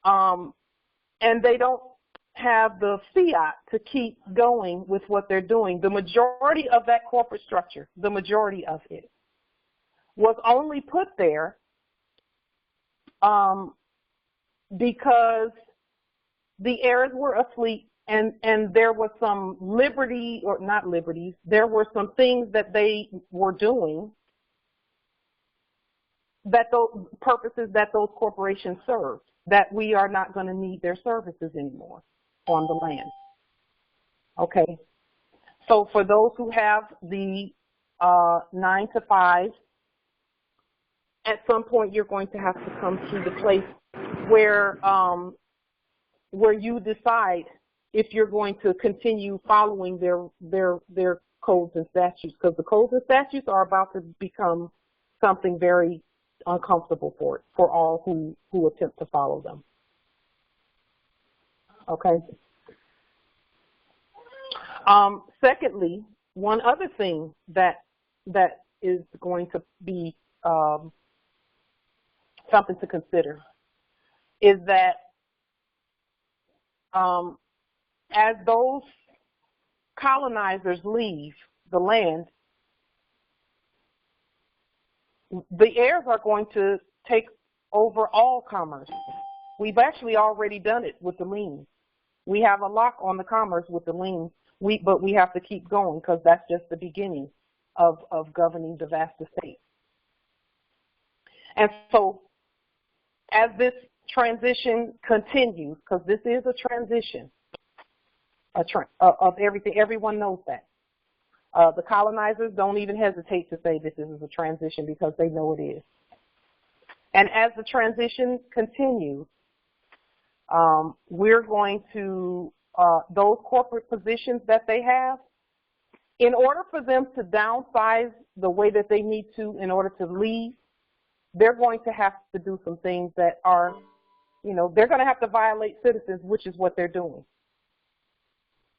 Speaker 1: And they don't have the fiat to keep going with what they're doing. The majority of that corporate structure, the majority of it, was only put there because the heirs were asleep, and there was some liberty, or not liberties, there were some things that they were doing, that those purposes that those corporations served, that we are not going to need their services anymore on the land. Okay. So for those who have the 9 to 5, at some point you're going to have to come to the place where you decide if you're going to continue following their codes and statutes, because the codes and statutes are about to become something very uncomfortable for all who attempt to follow them. Okay. Secondly, one other thing that is going to be something to consider is that as those colonizers leave the land, the heirs are going to take over all commerce. We've actually already done it with the liens. We have a lock on the commerce with the liens, but we have to keep going, because that's just the beginning of governing the vast estate. And so as this transition continues, because this is a transition of everything, everyone knows that. The colonizers don't even hesitate to say this is a transition, because they know it is. And as the transition continues, we're going to, those corporate positions that they have, in order for them to downsize the way that they need to in order to leave, they're going to have to do some things that are, they're going to have to violate citizens, which is what they're doing.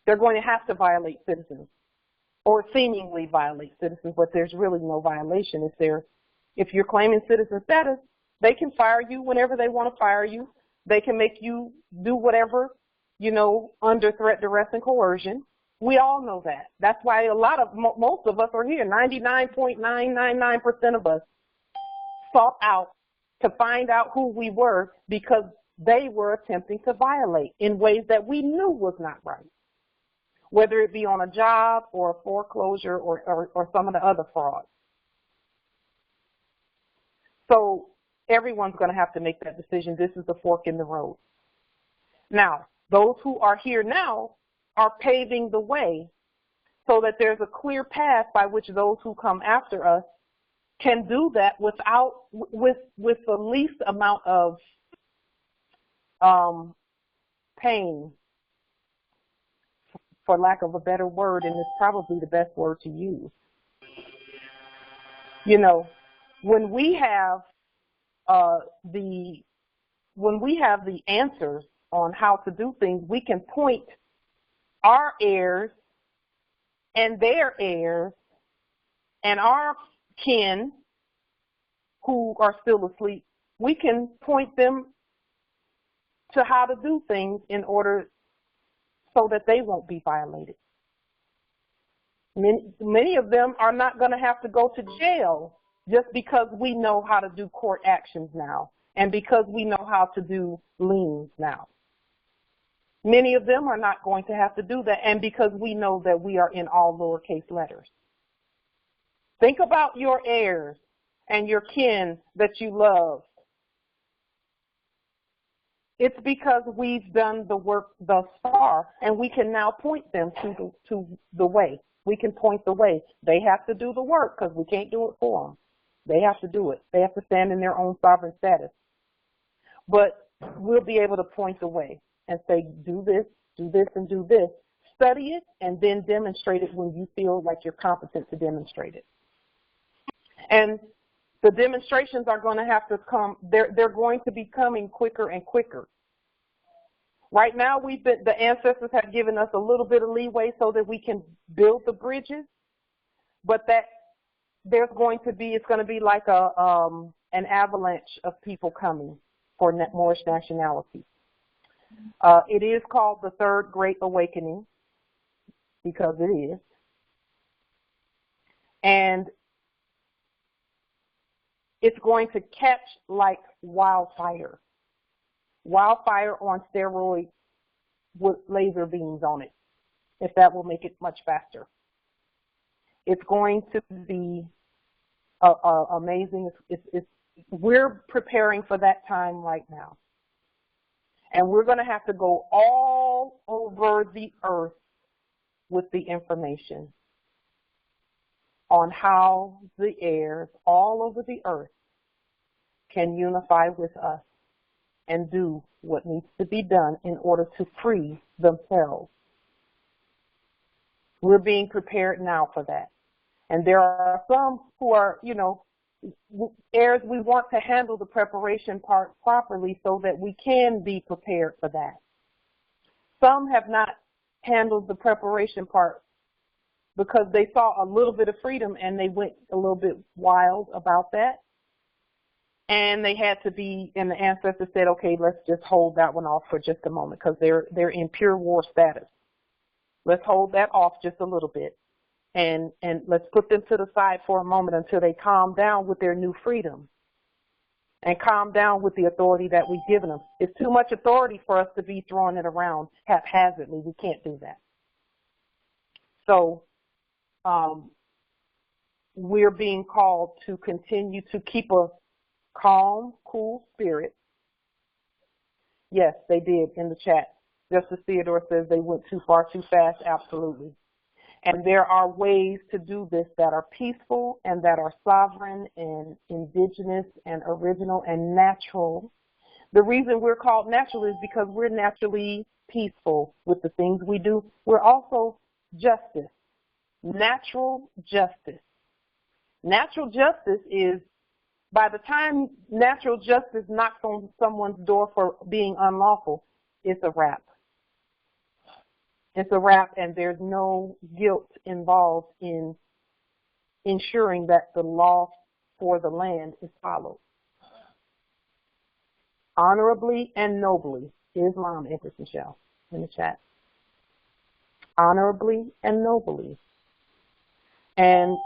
Speaker 1: They're going to have to violate citizens, or seemingly violate citizens, but there's really no violation. If you're claiming citizen status, they can fire you whenever they want to fire you. They can make you do whatever, under threat, duress, and coercion. We all know that. That's why most of us are here. 99.999% of us sought out to find out who we were, because they were attempting to violate in ways that we knew was not right, whether it be on a job or a foreclosure or some of the other frauds. So everyone's going to have to make that decision. This is the fork in the road. Now, those who are here now are paving the way so that there's a clear path by which those who come after us can do that with the least amount of pain, for lack of a better word, and it's probably the best word to use. When we have the answers on how to do things, we can point our heirs and their heirs and our kin who are still asleep, we can point them to how to do things in order so that they won't be violated. Many of them are not going to have to go to jail just because we know how to do court actions now, and because we know how to do liens now. Many of them are not going to have to do that, and because we know that we are in all lowercase letters. Think about your heirs and your kin that you love. It's because we've done the work thus far, and we can now point them to the way. We can point the way. They have to do the work because we can't do it for them. They have to do it. They have to stand in their own sovereign status. But we'll be able to point the way and say, do this, and do this. Study it, and then demonstrate it when you feel like you're competent to demonstrate it. And the demonstrations are going to have to come, they're going to be coming quicker and quicker. Right now, the ancestors have given us a little bit of leeway so that we can build the bridges, but that it's going to be like an avalanche of people coming for Moorish nationality. It is called the Third Great Awakening, because it is. And it's going to catch like wildfire. Wildfire on steroids with laser beams on it, if that will make it much faster. It's going to be amazing. We're preparing for that time right now. And we're going to have to go all over the earth with the information on how the heirs all over the earth can unify with us and do what needs to be done in order to free themselves. We're being prepared now for that. And there are some who are, heirs, we want to handle the preparation part properly so that we can be prepared for that. Some have not handled the preparation part because they saw a little bit of freedom and they went a little bit wild about that. And they had to be, and the ancestors said, okay, let's just hold that one off for just a moment because they're in pure war status. Let's hold that off just a little bit. And let's put them to the side for a moment until they calm down with their new freedom and calm down with the authority that we've given them. It's too much authority for us to be throwing it around haphazardly. We can't do that. So we're being called to continue to keep a calm, cool spirit. Yes, they did in the chat. Justice Theodore says they went too far, too fast. Absolutely. And there are ways to do this that are peaceful and that are sovereign and indigenous and original and natural. The reason we're called natural is because we're naturally peaceful with the things we do. We're also justice, natural justice. Natural justice is, by the time natural justice knocks on someone's door for being unlawful, it's a wrap. It's a wrap, and there's no guilt involved in ensuring that the law for the land is followed. Honorably and nobly. Islam, Empress Michelle, in the chat. Honorably and nobly. And,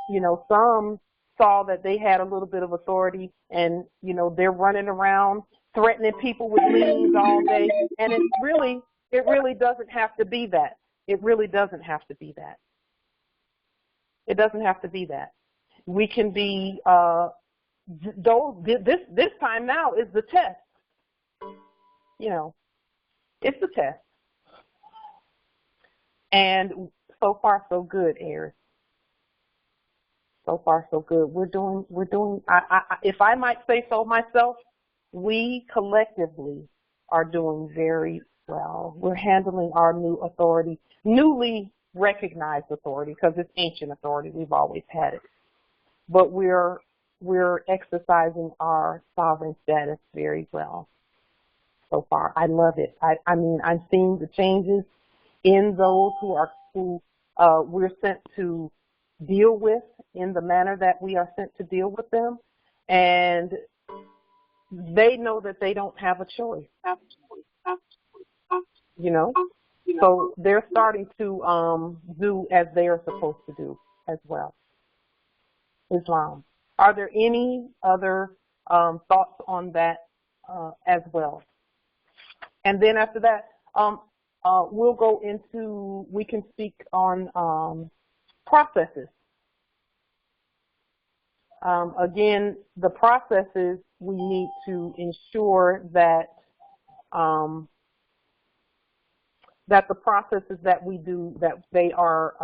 Speaker 1: some saw that they had a little bit of authority and, they're running around threatening people with liens all day. And it really doesn't have to be that. It really doesn't have to be that. It doesn't have to be that. We can be, this time now is the test. It's the test. And so far so good, heirs. So far so good. We're doing, if I might say so myself, we collectively are doing very well. We're handling our new authority, newly recognized authority, because it's ancient authority. We've always had it. But we're exercising our sovereign status very well so far. I love it. I mean, I'm seeing the changes in those who we're sent to deal with in the manner that we are sent to deal with them, and they know that they don't have a choice. So they're starting to do as they are supposed to do as well. Islam. Are there any other thoughts on that as well? And then after that, we'll go into, we can speak on processes. Again, the processes, we need to ensure that that the processes that we do, that they are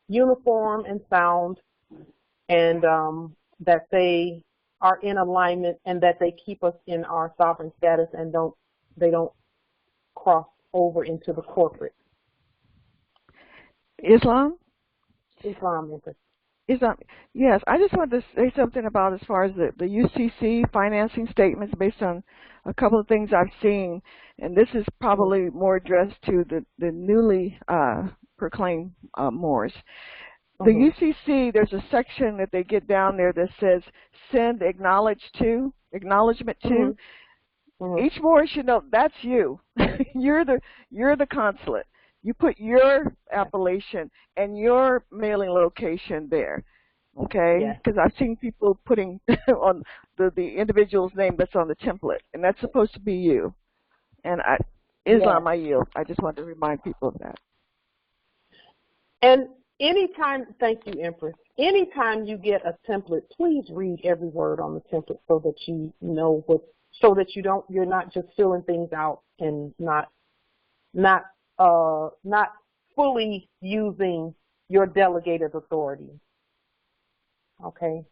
Speaker 1: uniform and sound, and that they are in alignment, and that they keep us in our sovereign status and they don't cross over into the corporate.
Speaker 2: Islam, yes. I just wanted to say something about as far as the UCC financing statements based on a couple of things I've seen, and this is probably more addressed to the newly proclaimed Moors. The UCC, there's a section that they get down there that says send acknowledgement to. Each Moor should know that's you. You're the consulate. You put your appellation and your mailing location there, okay? Because I've seen people putting on the individual's name that's on the template, and that's supposed to be you. And Islam, I yield. I just wanted to remind people of that.
Speaker 1: And anytime, thank you, Empress. Anytime you get a template, please read every word on the template so that you know what, so that you're not just filling things out and not fully using your delegated authority. Okay?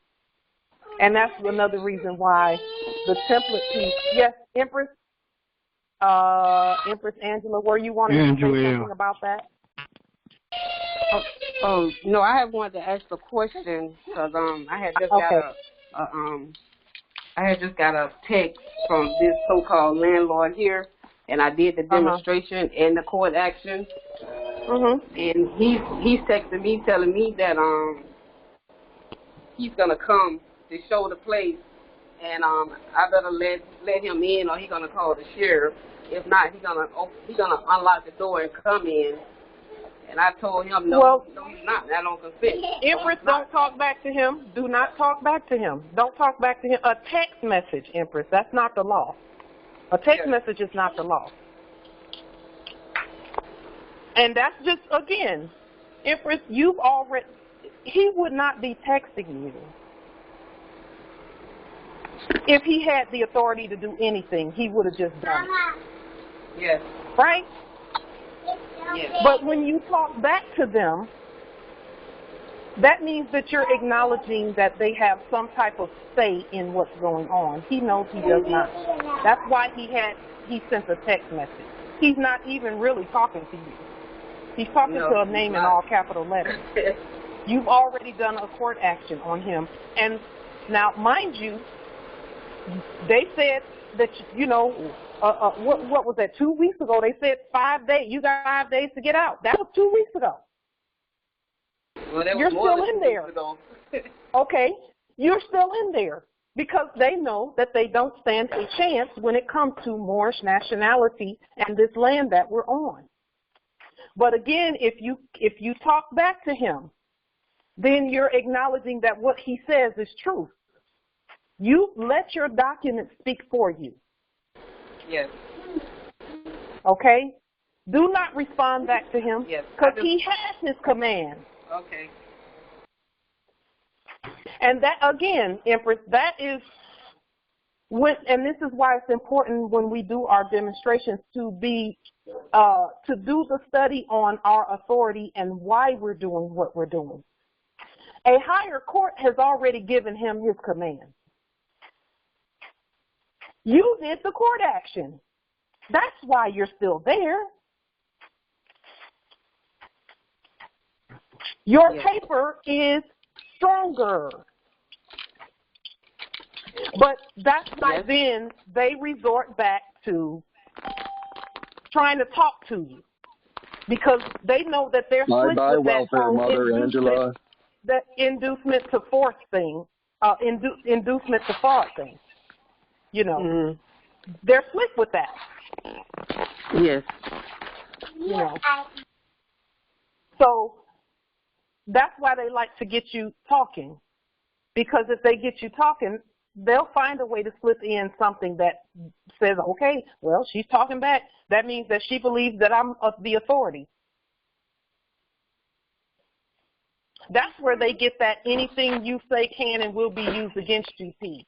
Speaker 1: And that's another reason why the template piece. Yes, Empress Angela, were you wanting to say something about that?
Speaker 7: No, I had wanted to ask a question because I had just got a text from this so-called landlord here, and I did the demonstration and the court action. And he's texting me telling me that he's gonna come to show the place, and I better let him in, or he's gonna call the sheriff. If not, he's gonna unlock the door and come in. And I told him, no, he's not. I don't consent.
Speaker 1: Empress, don't talk back to him. Do not talk back to him. Don't talk back to him. A text message, Empress, that's not the law. A text message is not the law. And that's just, again, Empress, he would not be texting you if he had the authority to do anything. He would have just done it.
Speaker 7: Yes.
Speaker 1: Right?
Speaker 7: Yes.
Speaker 1: But when you talk back to them, that means that you're acknowledging that they have some type of say in what's going on. He knows he does not. That's why he sent a text message. He's not even really talking to you. He's talking to a name in all capital letters. You've already done a court action on him. And now, mind you, they said that, what was that, 2 weeks ago? They said 5 days. You got 5 days to get out. That was 2 weeks ago.
Speaker 7: Well,
Speaker 1: you're still in there. Okay, you're still in there because they know that they don't stand a chance when it comes to Moorish nationality and this land that we're on. But again, if you talk back to him, then you're acknowledging that what he says is truth. You let your documents speak for you.
Speaker 7: Yes.
Speaker 1: Okay? Do not respond back to him because he has his command.
Speaker 7: Okay.
Speaker 1: And that, again, Empress, that is and this is why it's important when we do our demonstrations to do the study on our authority and why we're doing what we're doing. A higher court has already given him his command. You did the court action. That's why you're still there. Your paper is stronger. But that's why then they resort back to trying to talk to you because they know that they're slick with that whole inducement to force thing, inducement to fraud thing. They're slick with that.
Speaker 7: Yes.
Speaker 1: So that's why they like to get you talking, because if they get you talking, they'll find a way to slip in something that says, okay, well, she's talking back. That means that she believes that I'm the authority. That's where they get that anything you say can and will be used against you piece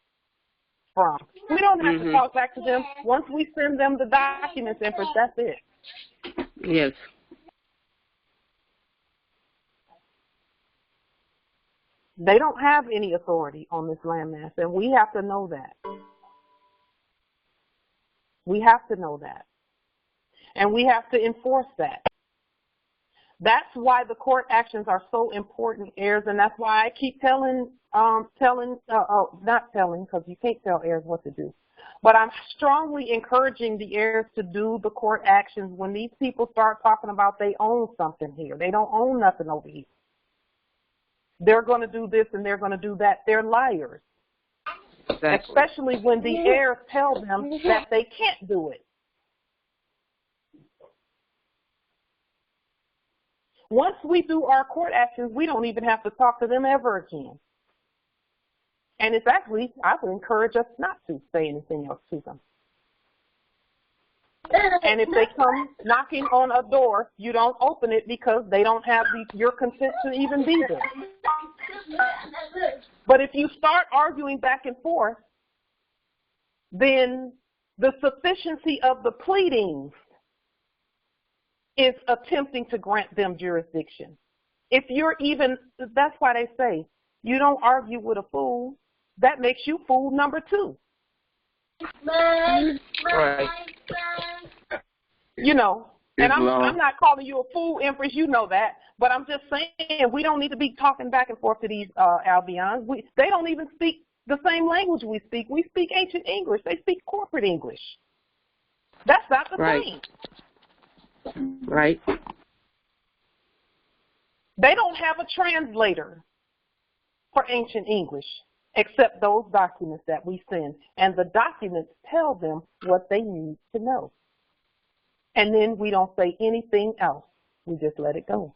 Speaker 1: from. We don't have to talk back to them. Once we send them the documents, Empress, that's it.
Speaker 7: Yes.
Speaker 1: They don't have any authority on this landmass, and we have to know that. We have to know that. And we have to enforce that. That's why the court actions are so important, heirs, and that's why I keep not telling, because you can't tell heirs what to do. But I'm strongly encouraging the heirs to do the court actions when these people start talking about they own something here. They don't own nothing over here. They're going to do this and they're going to do that. They're liars. Exactly. Especially when the heirs tell them that they can't do it. Once we do our court actions, we don't even have to talk to them ever again. And it's actually, I would encourage us not to say anything else to them. And if they come knocking on a door, you don't open it because they don't have your consent to even be there. But if you start arguing back and forth, then the sufficiency of the pleadings is attempting to grant them jurisdiction. If you're even, that's why they say, you don't argue with a fool, that makes you fool number 2.
Speaker 7: Right.
Speaker 1: You know, and I'm not calling you a fool, Empress, you know that, but I'm just saying we don't need to be talking back and forth to these Albions. They don't even speak the same language we speak. We speak ancient English. They speak corporate English. That's not the same.
Speaker 7: Right.
Speaker 1: They don't have a translator for ancient English except those documents that we send. And the documents tell them what they need to know. And then we don't say anything else. We just let it go.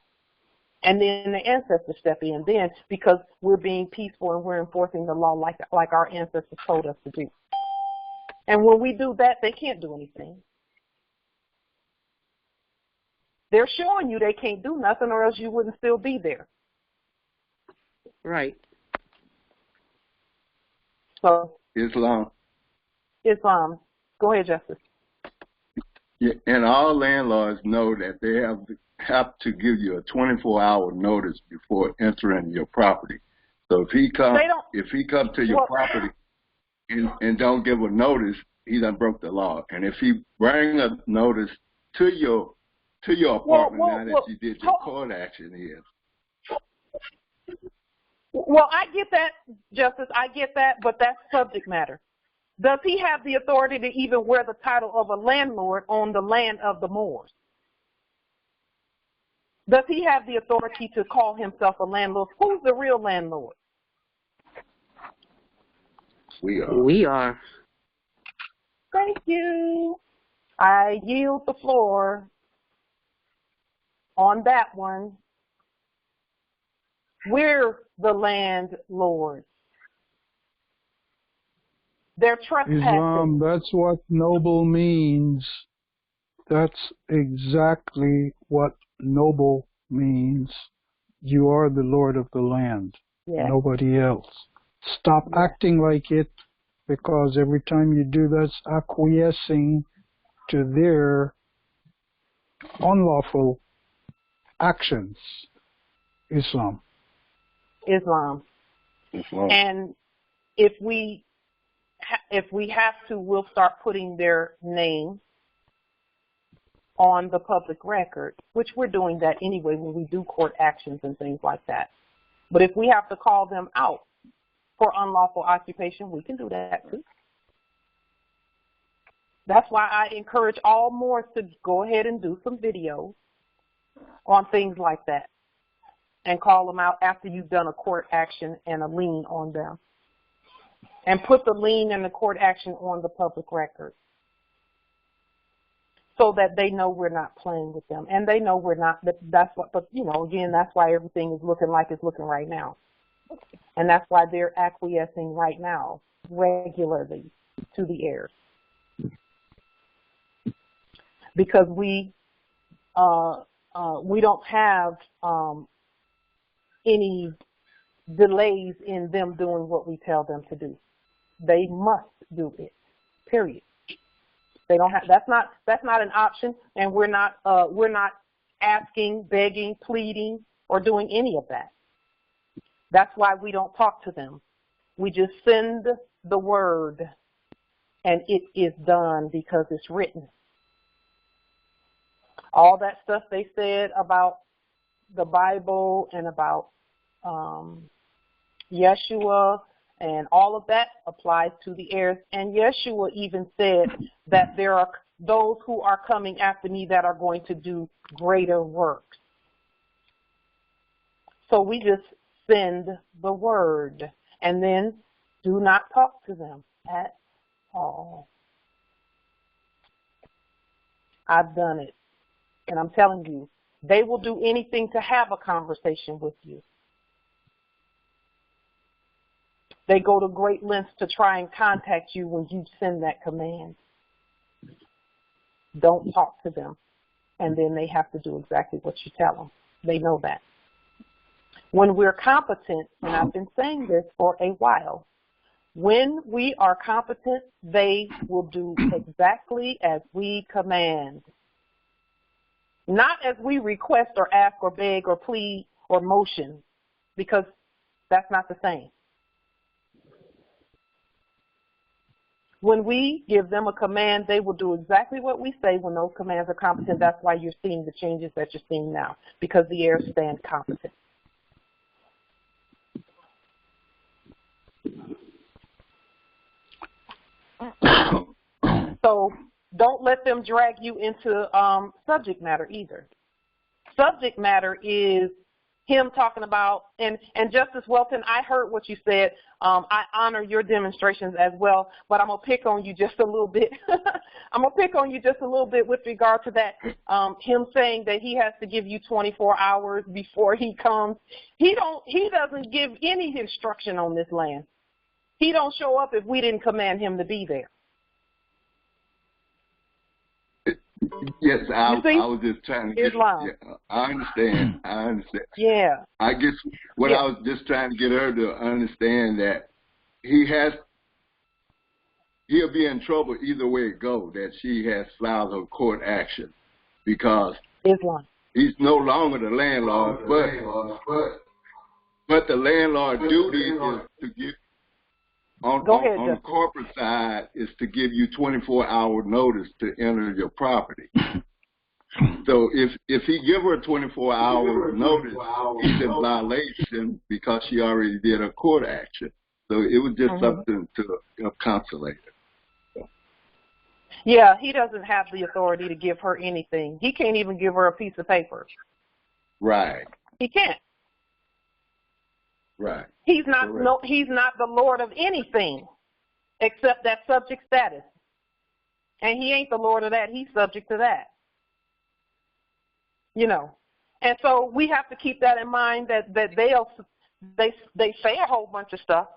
Speaker 1: And then the ancestors step in then because we're being peaceful and we're enforcing the law like our ancestors told us to do. And when we do that, they can't do anything. They're showing you they can't do nothing or else you wouldn't still be there.
Speaker 7: Right.
Speaker 1: So
Speaker 3: Islam.
Speaker 1: Go ahead, Justice.
Speaker 3: Yeah, and all landlords know that they have to give you a 24-hour notice before entering your property. So if he comes to your property and don't give a notice, he done broke the law. And if he bring a notice to your apartment now that you did your court action is.
Speaker 1: Well, I get that, Justice. I get that, but that's subject matter. Does he have the authority to even wear the title of a landlord on the land of the Moors? Does he have the authority to call himself a landlord? Who's the real landlord?
Speaker 3: We are.
Speaker 1: Thank you. I yield the floor on that one. We're the landlords. They're trespassing.
Speaker 4: Islam, that's what noble means. That's exactly what noble means. You are the Lord of the land, nobody else. Stop acting like it, because every time you do that's acquiescing to their unlawful actions. Islam.
Speaker 1: And if we have to, we'll start putting their name on the public record, which we're doing that anyway when we do court actions and things like that. But if we have to call them out for unlawful occupation, we can do that too. That's why I encourage all Moors to go ahead and do some videos on things like that and call them out after you've done a court action and a lien on them. And put the lien and the court action on the public record so that they know we're not playing with them. And they know we're not, but you know, again, that's why everything is looking like it's looking right now. And that's why they're acquiescing right now regularly to the heirs. because we don't have any delays in them doing what we tell them to do. They must do it. Period. They don't have. That's not an option, and we're not asking, begging, pleading, or doing any of that. That's why we don't talk to them. We just send the word, and it is done because it's written. All that stuff they said about the Bible and about Yeshua and all of that applies to the heirs. And Yeshua even said that there are those who are coming after me that are going to do greater works. So we just send the word and then do not talk to them at all. I've done it. And I'm telling you, they will do anything to have a conversation with you. They go to great lengths to try and contact you when you send that command. Don't talk to them. And then they have to do exactly what you tell them. They know that. When we're competent, and I've been saying this for a while, when we are competent, they will do exactly as we command. Not as we request or ask or beg or plead or motion, because that's not the same. When we give them a command, they will do exactly what we say when those commands are competent. That's why you're seeing the changes that you're seeing now, because the heirs stand competent. So don't let them drag you into subject matter either. Subject matter is him talking about, and Justice Welton, I heard what you said. I honor your demonstrations as well, but I'm going to pick on you just a little bit. I'm going to pick on you just a little bit with regard to that. Him saying that he has to give you 24 hours before he comes. He doesn't give any instruction on this land. He don't show up if we didn't command him to be there.
Speaker 3: Yes, I was just trying to get. Yeah, I understand.
Speaker 1: Yeah.
Speaker 3: I guess what I was just trying to get her to understand that he'll be in trouble either way it goes. That she has filed a court action because
Speaker 1: Islam.
Speaker 3: He's no longer the landlord, but the landlord duty is to give. On the corporate side is to give you 24-hour notice to enter your property. So if he give her 24-hour notice, he's in violation because she already did a court action. So it was just something to consolate her.
Speaker 1: Yeah, he doesn't have the authority to give her anything. He can't even give her a piece of paper.
Speaker 3: Right.
Speaker 1: He can't.
Speaker 3: Right.
Speaker 1: He's not he's not the Lord of anything except that subject status. And he ain't the Lord of that. He's subject to that. You know. And so we have to keep that in mind that they say a whole bunch of stuff.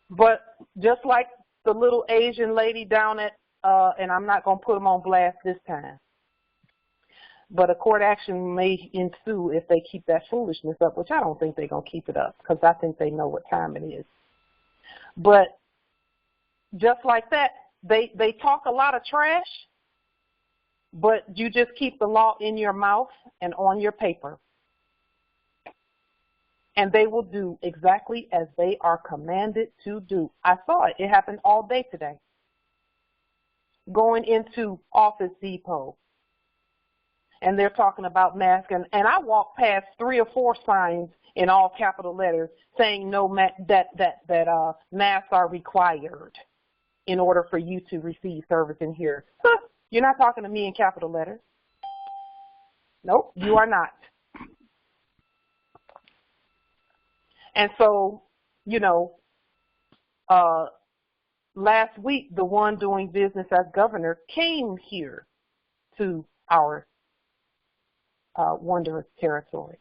Speaker 1: But just like the little Asian lady down at and I'm not going to put them on blast this time. But a court action may ensue if they keep that foolishness up, which I don't think they're going to keep it up because I think they know what time it is. But just like that, they talk a lot of trash, but you just keep the law in your mouth and on your paper. And they will do exactly as they are commanded to do. I saw it. It happened all day today. Going into Office Depot. And they're talking about masks, and I walked past 3 or 4 signs in all capital letters saying that masks are required in order for you to receive service in here. You're not talking to me in capital letters. Nope, you are not. And so, you know, last week the one doing business as governor came here to our wondrous territory,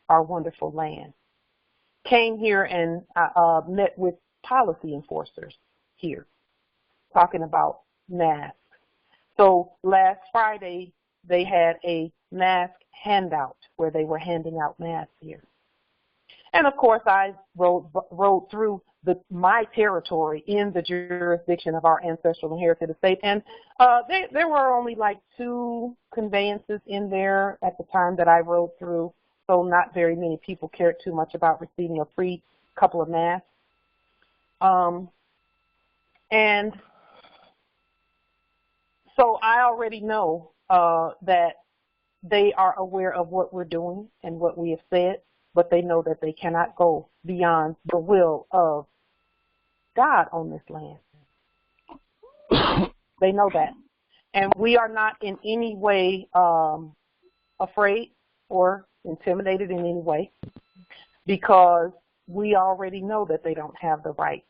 Speaker 1: our wonderful land. Came here and met with policy enforcers here, talking about masks. So last Friday, they had a mask handout where they were handing out masks here. And, of course, I rode through my territory in the jurisdiction of our ancestral inherited estate. And there were only like 2 conveyances in there at the time that I rode through, so not very many people cared too much about receiving a free couple of masks. And so I already know that they are aware of what we're doing and what we have said, but they know that they cannot go beyond the will of God on this land. They know that. And we are not in any way afraid or intimidated in any way, because we already know that they don't have the right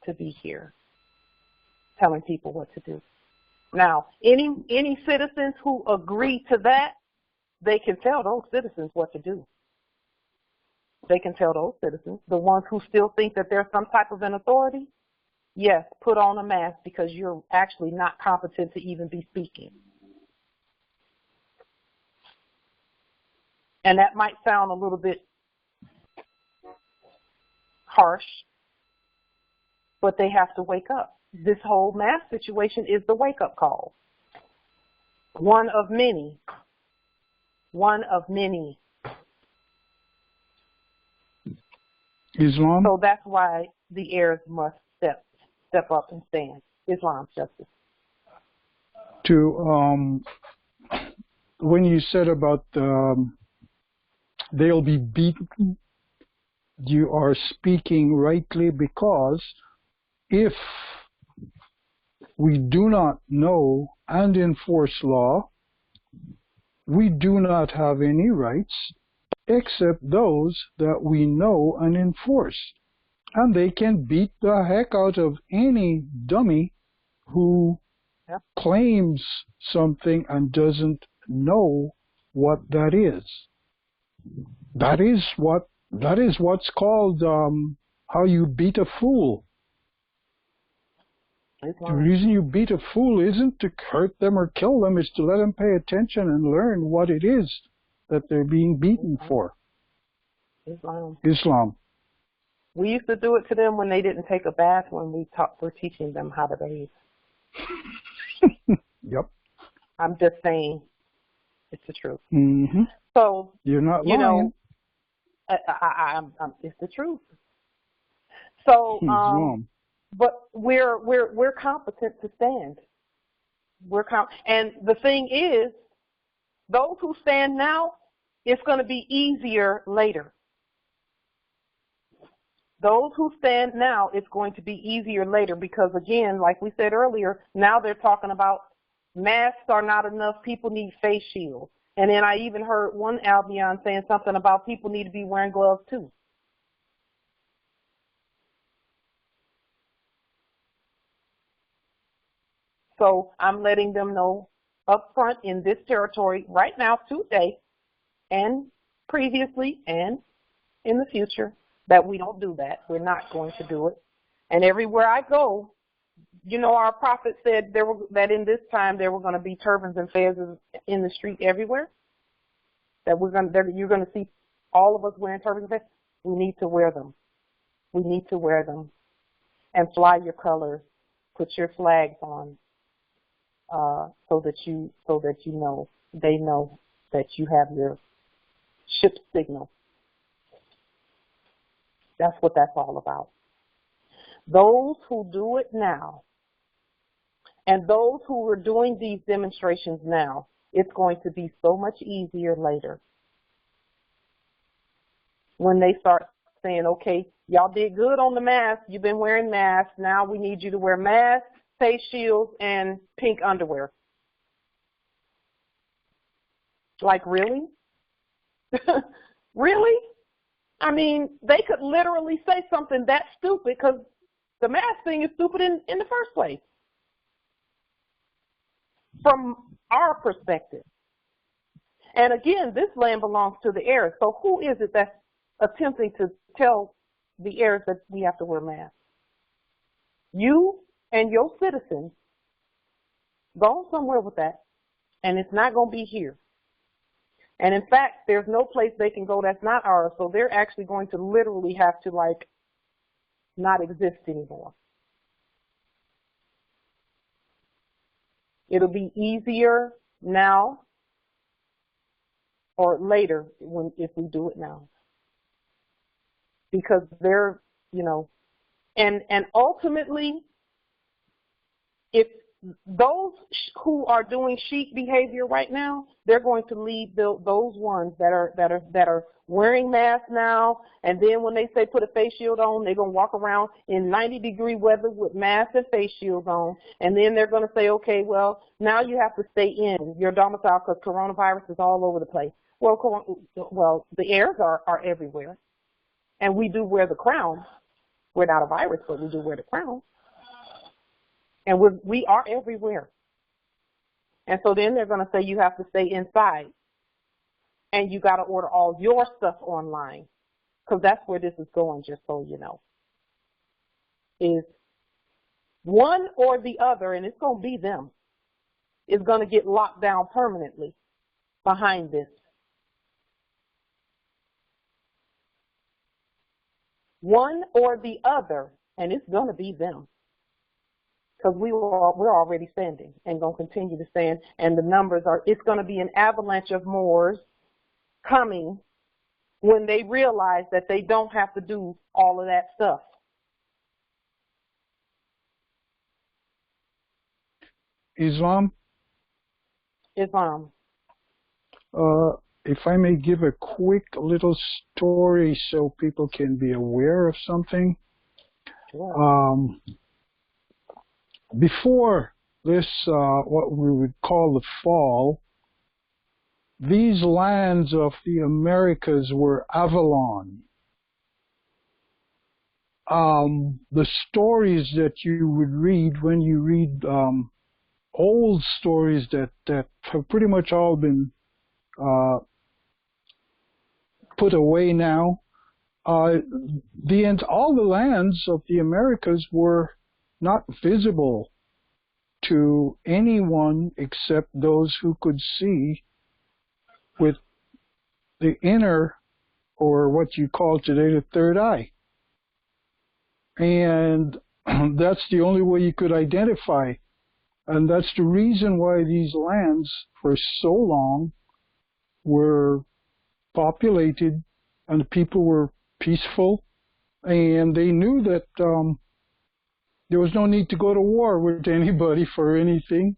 Speaker 1: to be here telling people what to do. Now, any citizens who agree to that, they can tell those citizens what to do. They can tell those citizens, the ones who still think that there's some type of an authority, yes, put on a mask because you're actually not competent to even be speaking. And that might sound a little bit harsh, but they have to wake up. This whole mask situation is the wake-up call. One of many. One of many.
Speaker 4: Islam?
Speaker 1: So that's why the heirs must step up and stand. Islam's justice.
Speaker 4: When you said about they'll be beaten, you are speaking rightly, because if we do not know and enforce law, we do not have any rights except those that we know and enforce. And they can beat the heck out of any dummy who claims something and doesn't know what that is. That is what's called how you beat a fool. The reason you beat a fool isn't to hurt them or kill them, it's to let them pay attention and learn what it is that they're being beaten for. Islam.
Speaker 1: We used to do it to them when they didn't take a bath, when we're teaching them how to bathe.
Speaker 4: Yep.
Speaker 1: I'm just saying, it's the truth.
Speaker 4: Mm-hmm.
Speaker 1: So
Speaker 4: you're not lying.
Speaker 1: It's the truth. So, but we're competent to stand. And the thing is, those who stand now, it's going to be easier later. Those who stand now, it's going to be easier later because, again, like we said earlier, now they're talking about masks are not enough. People need face shields. And then I even heard one Albion saying something about people need to be wearing gloves too. So I'm letting them know up front in this territory right now, today, and previously, and in the future, that we don't do that. We're not going to do it. And everywhere I go, you know, our prophet said that in this time there were going to be turbans and fezzes in the street everywhere. That you're going to see all of us wearing turbans and fezzes. We need to wear them. We need to wear them. And fly your colors. Put your flags on. So that you know, they know that you have your ship signal. That's what that's all about. Those who do it now, and those who are doing these demonstrations now, it's going to be so much easier later. When they start saying, okay, y'all did good on the mask, you've been wearing masks, now we need you to wear masks, face shields, and pink underwear. Like, really? Really? I mean, they could literally say something that stupid because the mask thing is stupid in the first place. From our perspective. And again, this land belongs to the heirs. So who is it that's attempting to tell the heirs that we have to wear masks? You and your citizens Go somewhere with that. And it's not going to be here. And in fact, there's no place they can go that's not ours. So they're actually going to literally have to, like, not exist anymore. It'll be easier now or later if we do it now. Because they're, you know, and ultimately, if those who are doing sheep behavior right now, they're going to lead those ones that are wearing masks now, and then when they say put a face shield on, they're going to walk around in 90-degree weather with masks and face shields on, and then they're going to say, okay, well, now you have to stay in your domicile because coronavirus is all over the place. Well, the airs are everywhere, and we do wear the crown. We're not a virus, but we do wear the crown. And we are everywhere. And so then they're going to say you have to stay inside. And you got to order all your stuff online. Because that's where this is going, just so you know. Is one or the other, and it's going to be them, is going to get locked down permanently behind this. One or the other, and it's going to be them. Because we're already standing and going to continue to stand, and the numbers it's going to be an avalanche of Moors coming when they realize that they don't have to do all of that stuff.
Speaker 4: Islam?
Speaker 1: Islam.
Speaker 4: If I may give a quick little story so people can be aware of something.
Speaker 1: Sure.
Speaker 4: Before this, what we would call the fall, these lands of the Americas were Avalon. The stories that you would read when you read old stories that have pretty much all been put away now, all the lands of the Americas were not visible to anyone except those who could see with the inner, or what you call today, the third eye. And that's the only way you could identify. And that's the reason why these lands for so long were populated and the people were peaceful, and they knew that there was no need to go to war with anybody for anything,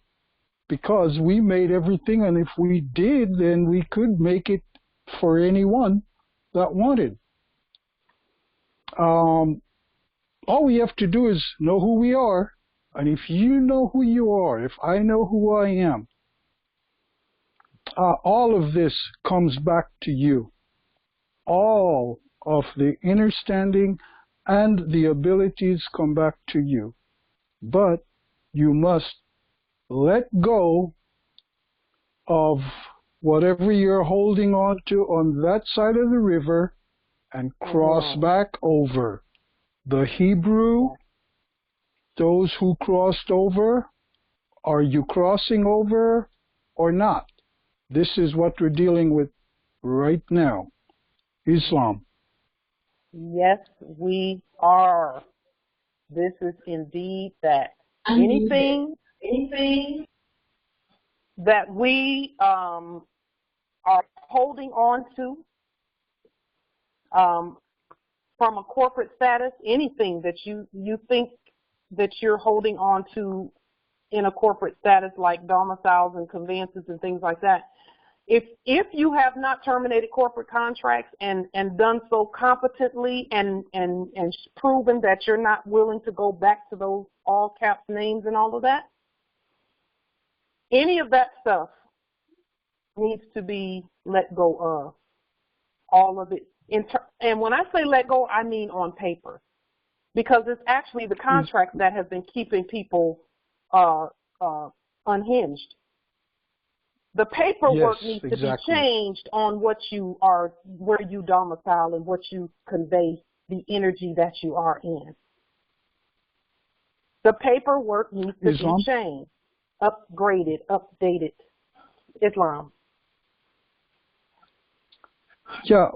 Speaker 4: because we made everything, and if we did, then we could make it for anyone that wanted. All we have to do is know who we are, and if you know who you are, if I know who I am, all of this comes back to you. All of the understanding and the abilities come back to you. But you must let go of whatever you're holding on to on that side of the river and cross back over. The Hebrew, those who crossed over, are you crossing over or not? This is what we're dealing with right now. Islam.
Speaker 1: Yes, we are. This is indeed that. Anything that we are holding on to from a corporate status, anything that you think that you're holding on to in a corporate status, like domiciles and conveyances and things like that, if you have not terminated corporate contracts and done so competently and proven that you're not willing to go back to those all caps names and all of that, any of that stuff needs to be let go of. All of it. And when I say let go, I mean on paper, because it's actually the contracts that have been keeping people unhinged. The paperwork needs to be changed on what you are, where you domicile, and what you convey, the energy that you are in. The paperwork needs to be changed. upgraded, updated Islam?
Speaker 4: Yeah,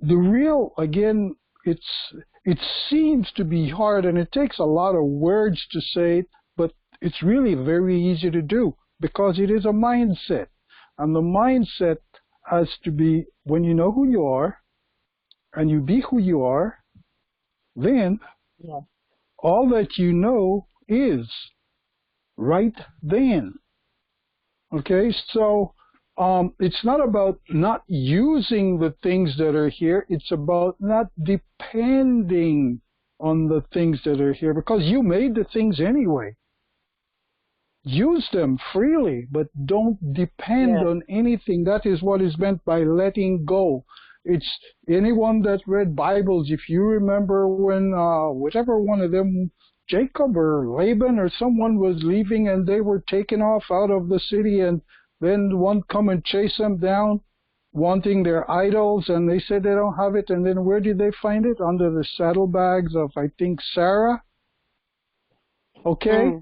Speaker 4: the real, again, it seems to be hard, and it takes a lot of words to say it, but it's really very easy to do because it is a mindset. And the mindset has to be, when you know who you are and you be who you are, then all that you know is right then. Okay, so it's not about not using the things that are here. It's about not depending on the things that are here because you made the things anyway. Use them freely, but don't depend on anything. That is what is meant by letting go. It's anyone that read Bibles, if you remember when whichever one of them, Jacob or Laban or someone was leaving and they were taken off out of the city, and then one come and chase them down wanting their idols, and they said they don't have it, and then where did they find it? Under the saddlebags of, I think, Sarah. Okay?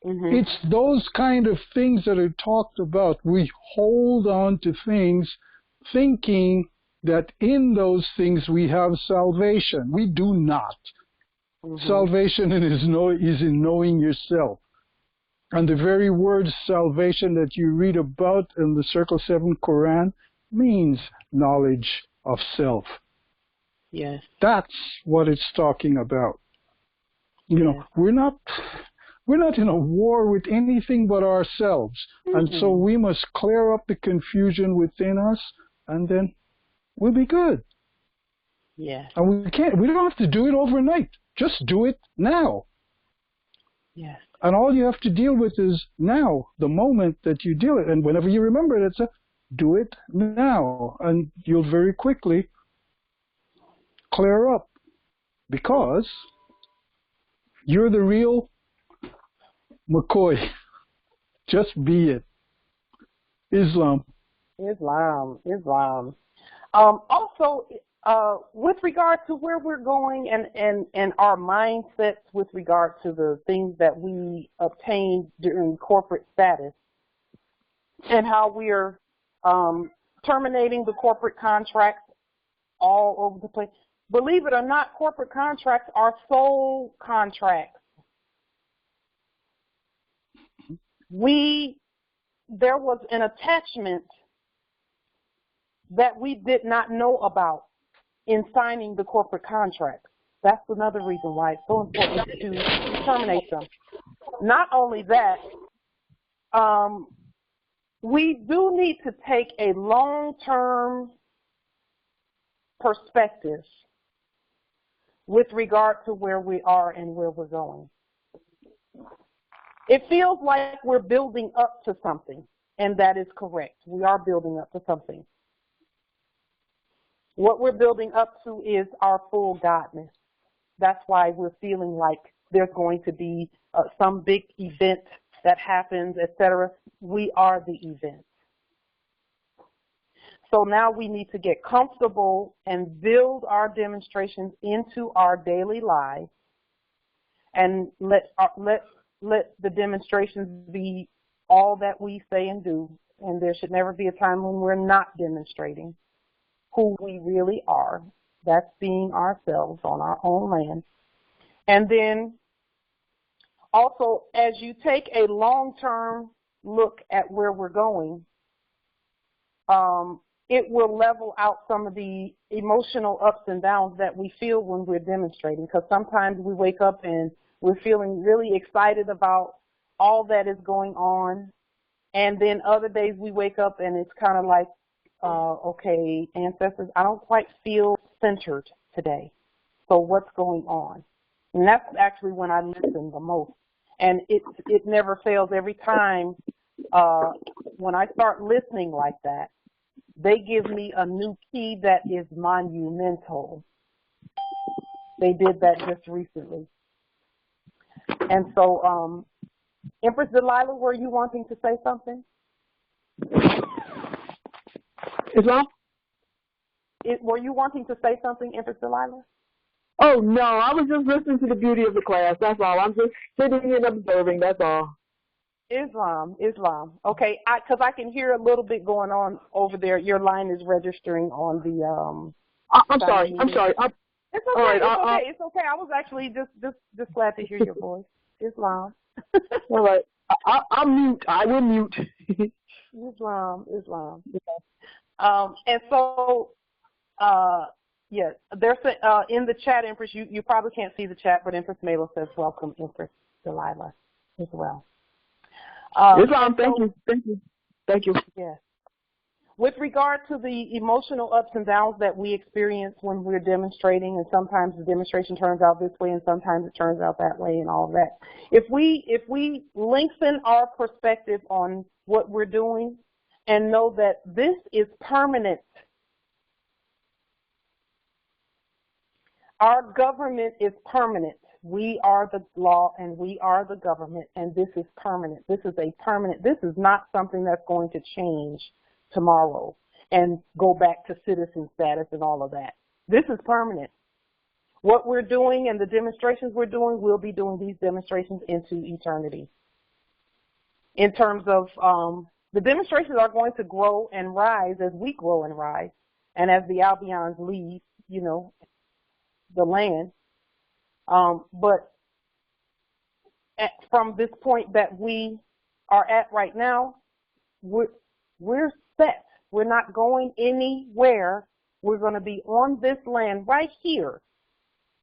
Speaker 4: It's those kind of things that are talked about. We hold on to things thinking that in those things we have salvation. We do not. Salvation is in knowing yourself. And the very word salvation that you read about in the Circle 7 Quran means knowledge of self.
Speaker 1: Yes.
Speaker 4: That's what it's talking about. You know, we're not in a war with anything but ourselves. And so we must clear up the confusion within us, and then we'll be good.
Speaker 1: Yes.
Speaker 4: And we don't have to do it overnight. Just do it now.
Speaker 1: Yes.
Speaker 4: And all you have to deal with is now, the moment that you deal it. And whenever you remember it, do it now. And you'll very quickly clear up. Because you're the real McCoy. Just be it. Islam.
Speaker 1: Also, with regard to where we're going and our mindsets with regard to the things that we obtained during corporate status and how we're terminating the corporate contracts all over the place. Believe it or not, corporate contracts are soul contracts. There was an attachment that we did not know about in signing the corporate contract. That's another reason why it's so important to terminate them. Not only that, we do need to take a long-term perspective with regard to where we are and where we're going. It feels like we're building up to something, and that is correct. We are building up to something. What we're building up to is our full godness. That's why we're feeling like there's going to be some big event that happens, etc. We are the event. So now we need to get comfortable and build our demonstrations into our daily lives, and let the demonstrations be all that we say and do. And there should never be a time when we're not demonstrating who we really are. That's being ourselves on our own land. And then also, as you take a long-term look at where we're going, it will level out some of the emotional ups and downs that we feel when we're demonstrating, because sometimes we wake up and we're feeling really excited about all that is going on, and then other days we wake up and it's kind of like, okay, ancestors, I don't quite feel centered today. So what's going on? And that's actually when I listen the most. And it never fails. Every time when I start listening like that, they give me a new key that is monumental. They did that just recently. And so, Empress Delilah, were you wanting to say something?
Speaker 2: Islam?
Speaker 1: Were you wanting to say something, Empress Delilah?
Speaker 2: Oh, no, I was just listening to the beauty of the class. That's all. I'm just sitting and observing. That's all.
Speaker 1: Islam. Okay, because I can hear a little bit going on over there. Your line is registering on the
Speaker 2: I'm sorry.
Speaker 1: It's okay.
Speaker 2: All right,
Speaker 1: It's okay. I was actually just glad to hear your voice. Islam.
Speaker 2: All right. I'll mute. I will mute.
Speaker 1: Islam. And so, yes, there's in the chat, Empress. You probably can't see the chat, but Empress Mabel says, "Welcome, Empress Delilah," as well.
Speaker 2: Islam, thank you.
Speaker 1: Yes. With regard to the emotional ups and downs that we experience when we're demonstrating, and sometimes the demonstration turns out this way and sometimes it turns out that way and all of that. If we lengthen our perspective on what we're doing and know that this is permanent, our government is permanent. We are the law and we are the government, and this is permanent. This is not something that's going to change tomorrow and go back to citizen status and all of that. This is permanent. What we're doing and the demonstrations we're doing, we'll be doing these demonstrations into eternity. In terms of the demonstrations are going to grow and rise as we grow and rise, and as the Albions leave, the land. But from this point that we are at right now, we're set. We're not going anywhere. We're going to be on this land right here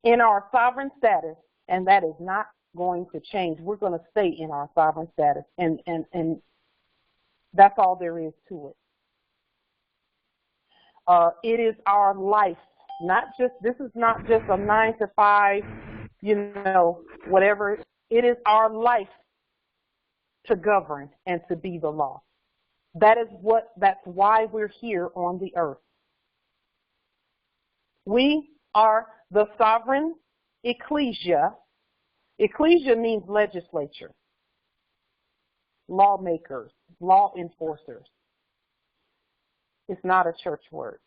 Speaker 1: in our sovereign status, and that is not going to change. We're going to stay in our sovereign status, and that's all there is to it. It is our life. This is not just a 9 to 5, whatever. It is our life to govern and to be the law. That's why we're here on the earth. We are the sovereign ecclesia. Ecclesia means legislature, lawmakers, law enforcers. It's not a church word.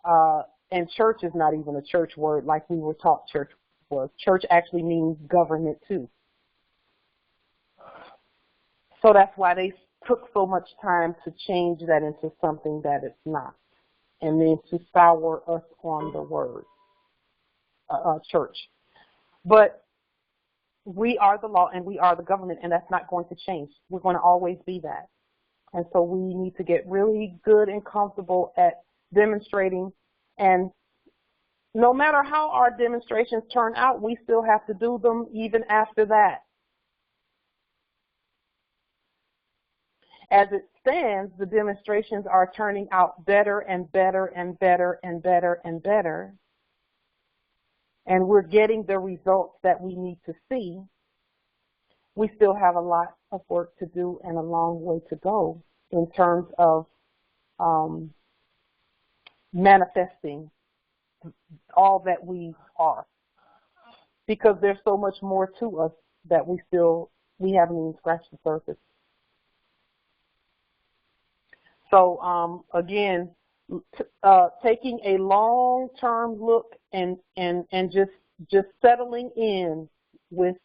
Speaker 1: And church is not even a church word like we were taught church was. Church actually means government too. So that's why they took so much time to change that into something that it's not, and then to sour us on the word church. But we are the law and we are the government, and that's not going to change. We're going to always be that. And so we need to get really good and comfortable at demonstrating, and no matter how our demonstrations turn out, we still have to do them even after that. As it stands, the demonstrations are turning out better and better and better and better and better, and we're getting the results that we need to see. We still have a lot of work to do and a long way to go in terms of manifesting all that we are, because there's so much more to us that we haven't even scratched the surface. So again, taking a long-term look and just settling in with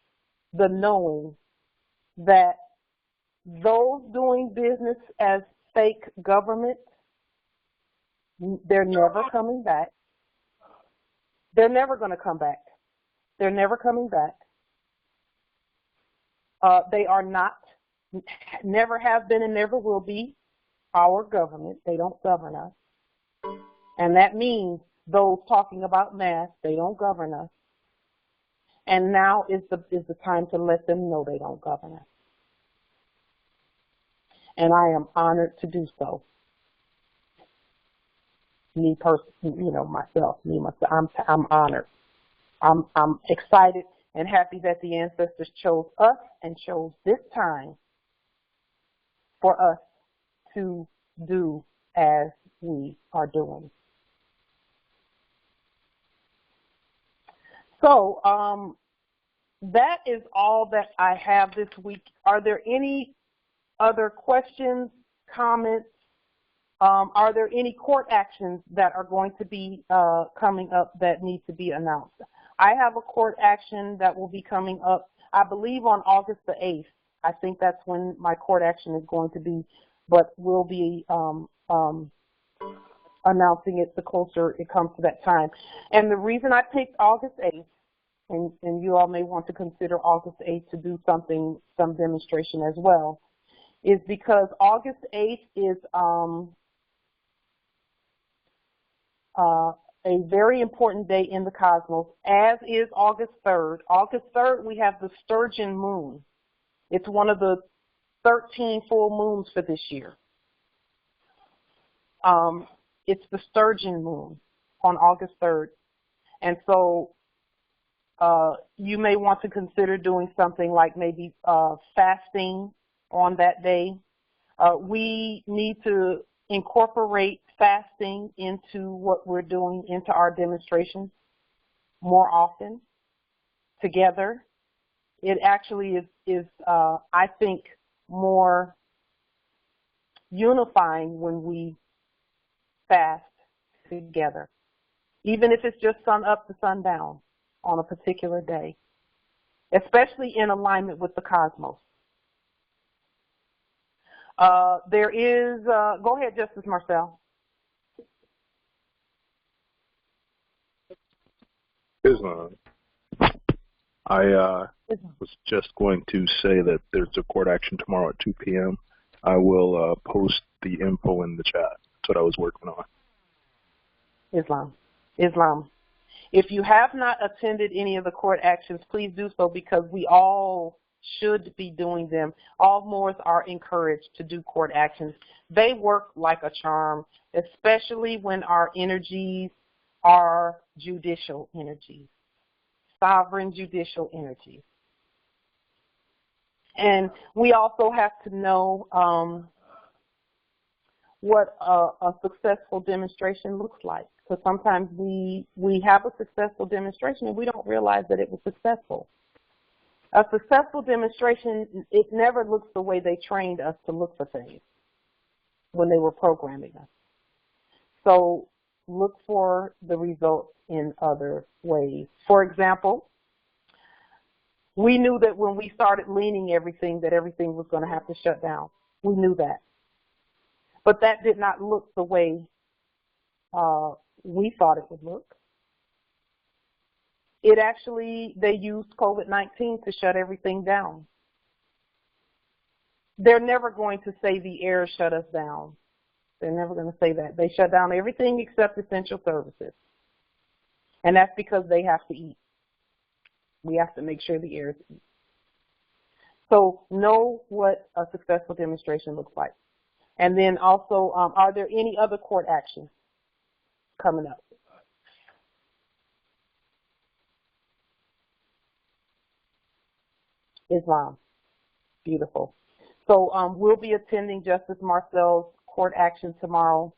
Speaker 1: the knowing that those doing business as fake government, they're never coming back. They're never going to come back. They're never coming back. They are not, never have been and never will be our government. They don't govern us. And that means those talking about mass, they don't govern us. And now is the time to let them know they don't govern us. And I am honored to do so. Me personally, myself, I'm honored. I'm excited and happy that the ancestors chose us and chose this time for us to do as we are doing. So that is all that I have this week. Are there any other questions, comments? Are there any court actions that are going to be coming up that need to be announced? I have a court action that will be coming up, I believe, on August the 8th. I think that's when my court action is going to be, but we'll be announcing it the closer it comes to that time. And the reason I picked August 8th, and you all may want to consider August 8th to do some demonstration as well, is because August 8th is a very important day in the cosmos, as is August 3rd. August 3rd, we have the Sturgeon moon. It's one of the 13 full moons for this year. It's the Sturgeon moon on August 3rd. And so you may want to consider doing something like maybe fasting on that day. We need to incorporate fasting into what we're doing, into our demonstrations more often together. It actually is I think, more unifying when we fast together, even if it's just sun up to sundown on a particular day, especially in alignment with the cosmos. There is, go ahead, Justice Marcel.
Speaker 8: I was just going to say that there's a court action tomorrow at 2 p.m. I will post the info in the chat. That's what I was working on.
Speaker 1: Islam. If you have not attended any of the court actions, please do so, because we all should be doing them. All Moors are encouraged to do court actions. They work like a charm, especially when our energies are judicial energies, sovereign judicial energies. And we also have to know what a successful demonstration looks like. Because sometimes we have a successful demonstration and we don't realize that it was successful. A successful demonstration, it never looks the way they trained us to look for things when they were programming us. So look for the results in other ways. For example, we knew that when we started leaning everything, that everything was going to have to shut down. We knew that. But that did not look the way we thought it would look. It actually, they used COVID-19 to shut everything down. They're never going to say the air shut us down. They're never going to say that. They shut down everything except essential services. And that's because they have to eat. We have to make sure the air is eaten. So know what a successful demonstration looks like. And then also, are there any other court actions coming up? Islam. Beautiful. So we'll be attending Justice Marcel's court action tomorrow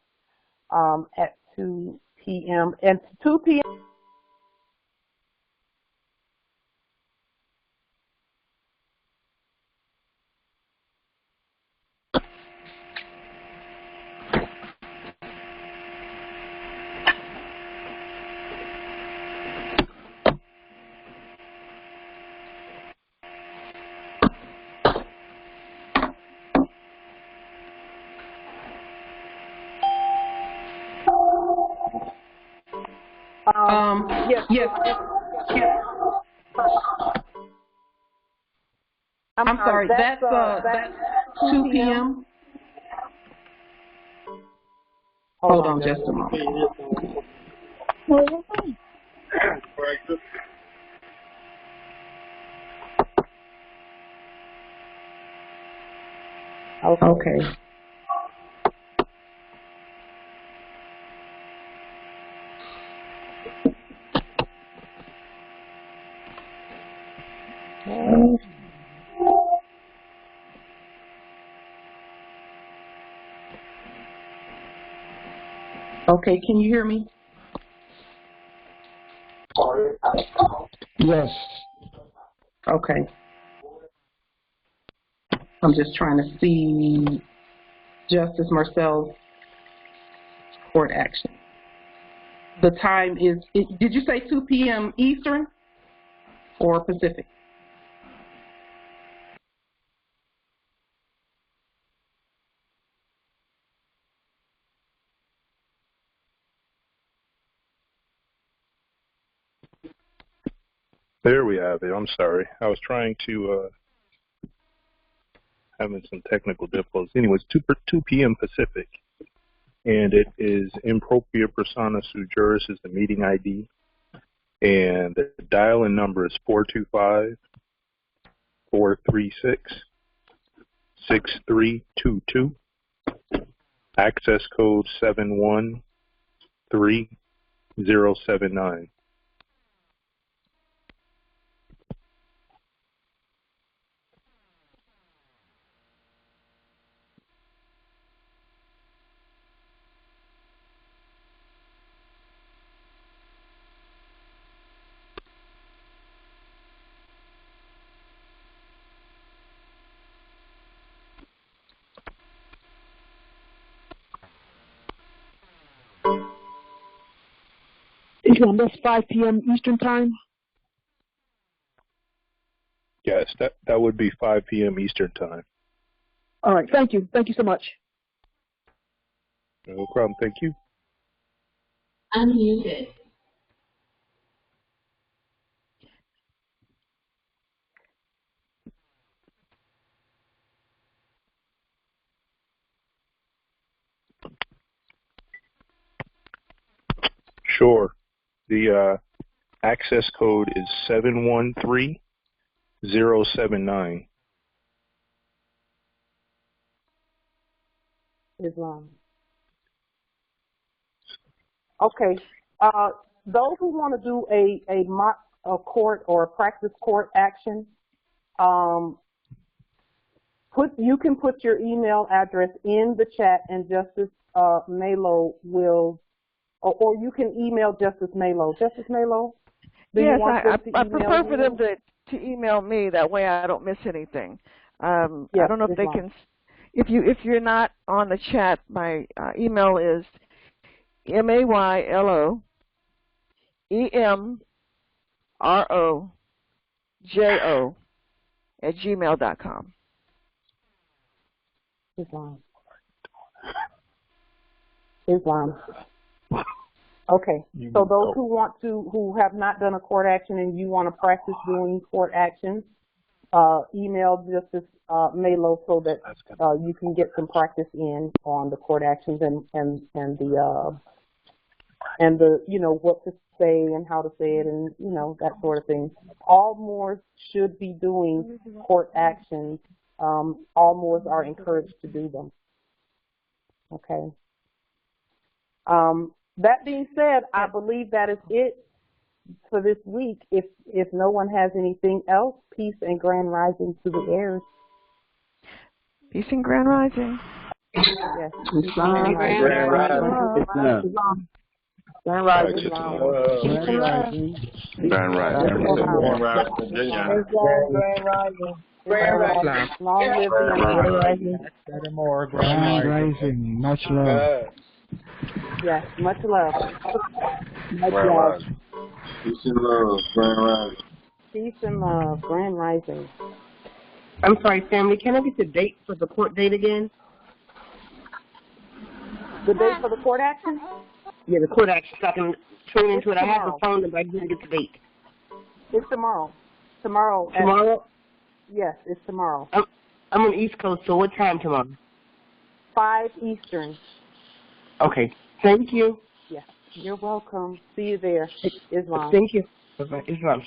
Speaker 1: at 2 p.m. And 2 p.m. Yes.
Speaker 7: I'm sorry. That's 2 p.m. Hold on just a moment. Okay. Okay, can you hear me?
Speaker 4: Yes.
Speaker 7: Okay. I'm just trying to see Justice Marcel's court action. The time is, did you say 2 p.m. Eastern or Pacific?
Speaker 8: There we have it. I'm sorry. I was trying to, having some technical difficulties. Anyways, 2 p.m. Pacific. And it is impropria persona sui juris is the meeting ID. And the dial-in number is 425-436-6322. Access code 713079.
Speaker 9: That's 5 p.m. Eastern Time?
Speaker 8: Yes, that would be 5 p.m. Eastern Time.
Speaker 9: All right, thank you. Thank you so much.
Speaker 8: No problem. Thank you.
Speaker 10: Unmuted.
Speaker 8: Sure. The access code is 713079.
Speaker 1: Islam. Okay. Those who want to do a mock court or a practice court action, you can put your email address in the chat, and Justice Malo will, or you can email Justice Malo. Justice Malo,
Speaker 2: yes, I prefer for them to email me. That way I don't miss anything.
Speaker 1: Yes,
Speaker 2: I don't know if they can. If you're not on the chat, my email is maylomrojo@gmail.com.
Speaker 1: Islam. Okay, so those who have not done a court action and you want to practice doing court actions, email Justice Malo so that you can get some practice in on the court actions and the what to say and how to say it and that sort of thing. All Moors should be doing court actions. All Moors are encouraged to do them. Okay. That being said, I believe that is it for this week. If no one has anything else, peace and grand rising to the heirs.
Speaker 2: Peace and grand rising.
Speaker 1: Yes.
Speaker 7: Grand rising.
Speaker 1: Grand rising. Long live the
Speaker 4: Grand rising. Much love.
Speaker 1: Yes, much love.
Speaker 3: Much love. Peace and love. Grand rising.
Speaker 1: Peace and love. Grand rising.
Speaker 9: I'm sorry, family. Can I get the date for the court date again?
Speaker 1: The date for the court action?
Speaker 9: Yeah, the court action. So I can tune into it. I have the phone number. I didn't get the date.
Speaker 1: It's tomorrow. Tomorrow. Yes, it's tomorrow.
Speaker 9: I'm on the East Coast, so what time tomorrow?
Speaker 1: 5 Eastern.
Speaker 9: Okay. Thank you.
Speaker 1: Yes, you're welcome. See you there. Islam.
Speaker 9: Thank you. Bye-bye. Islam.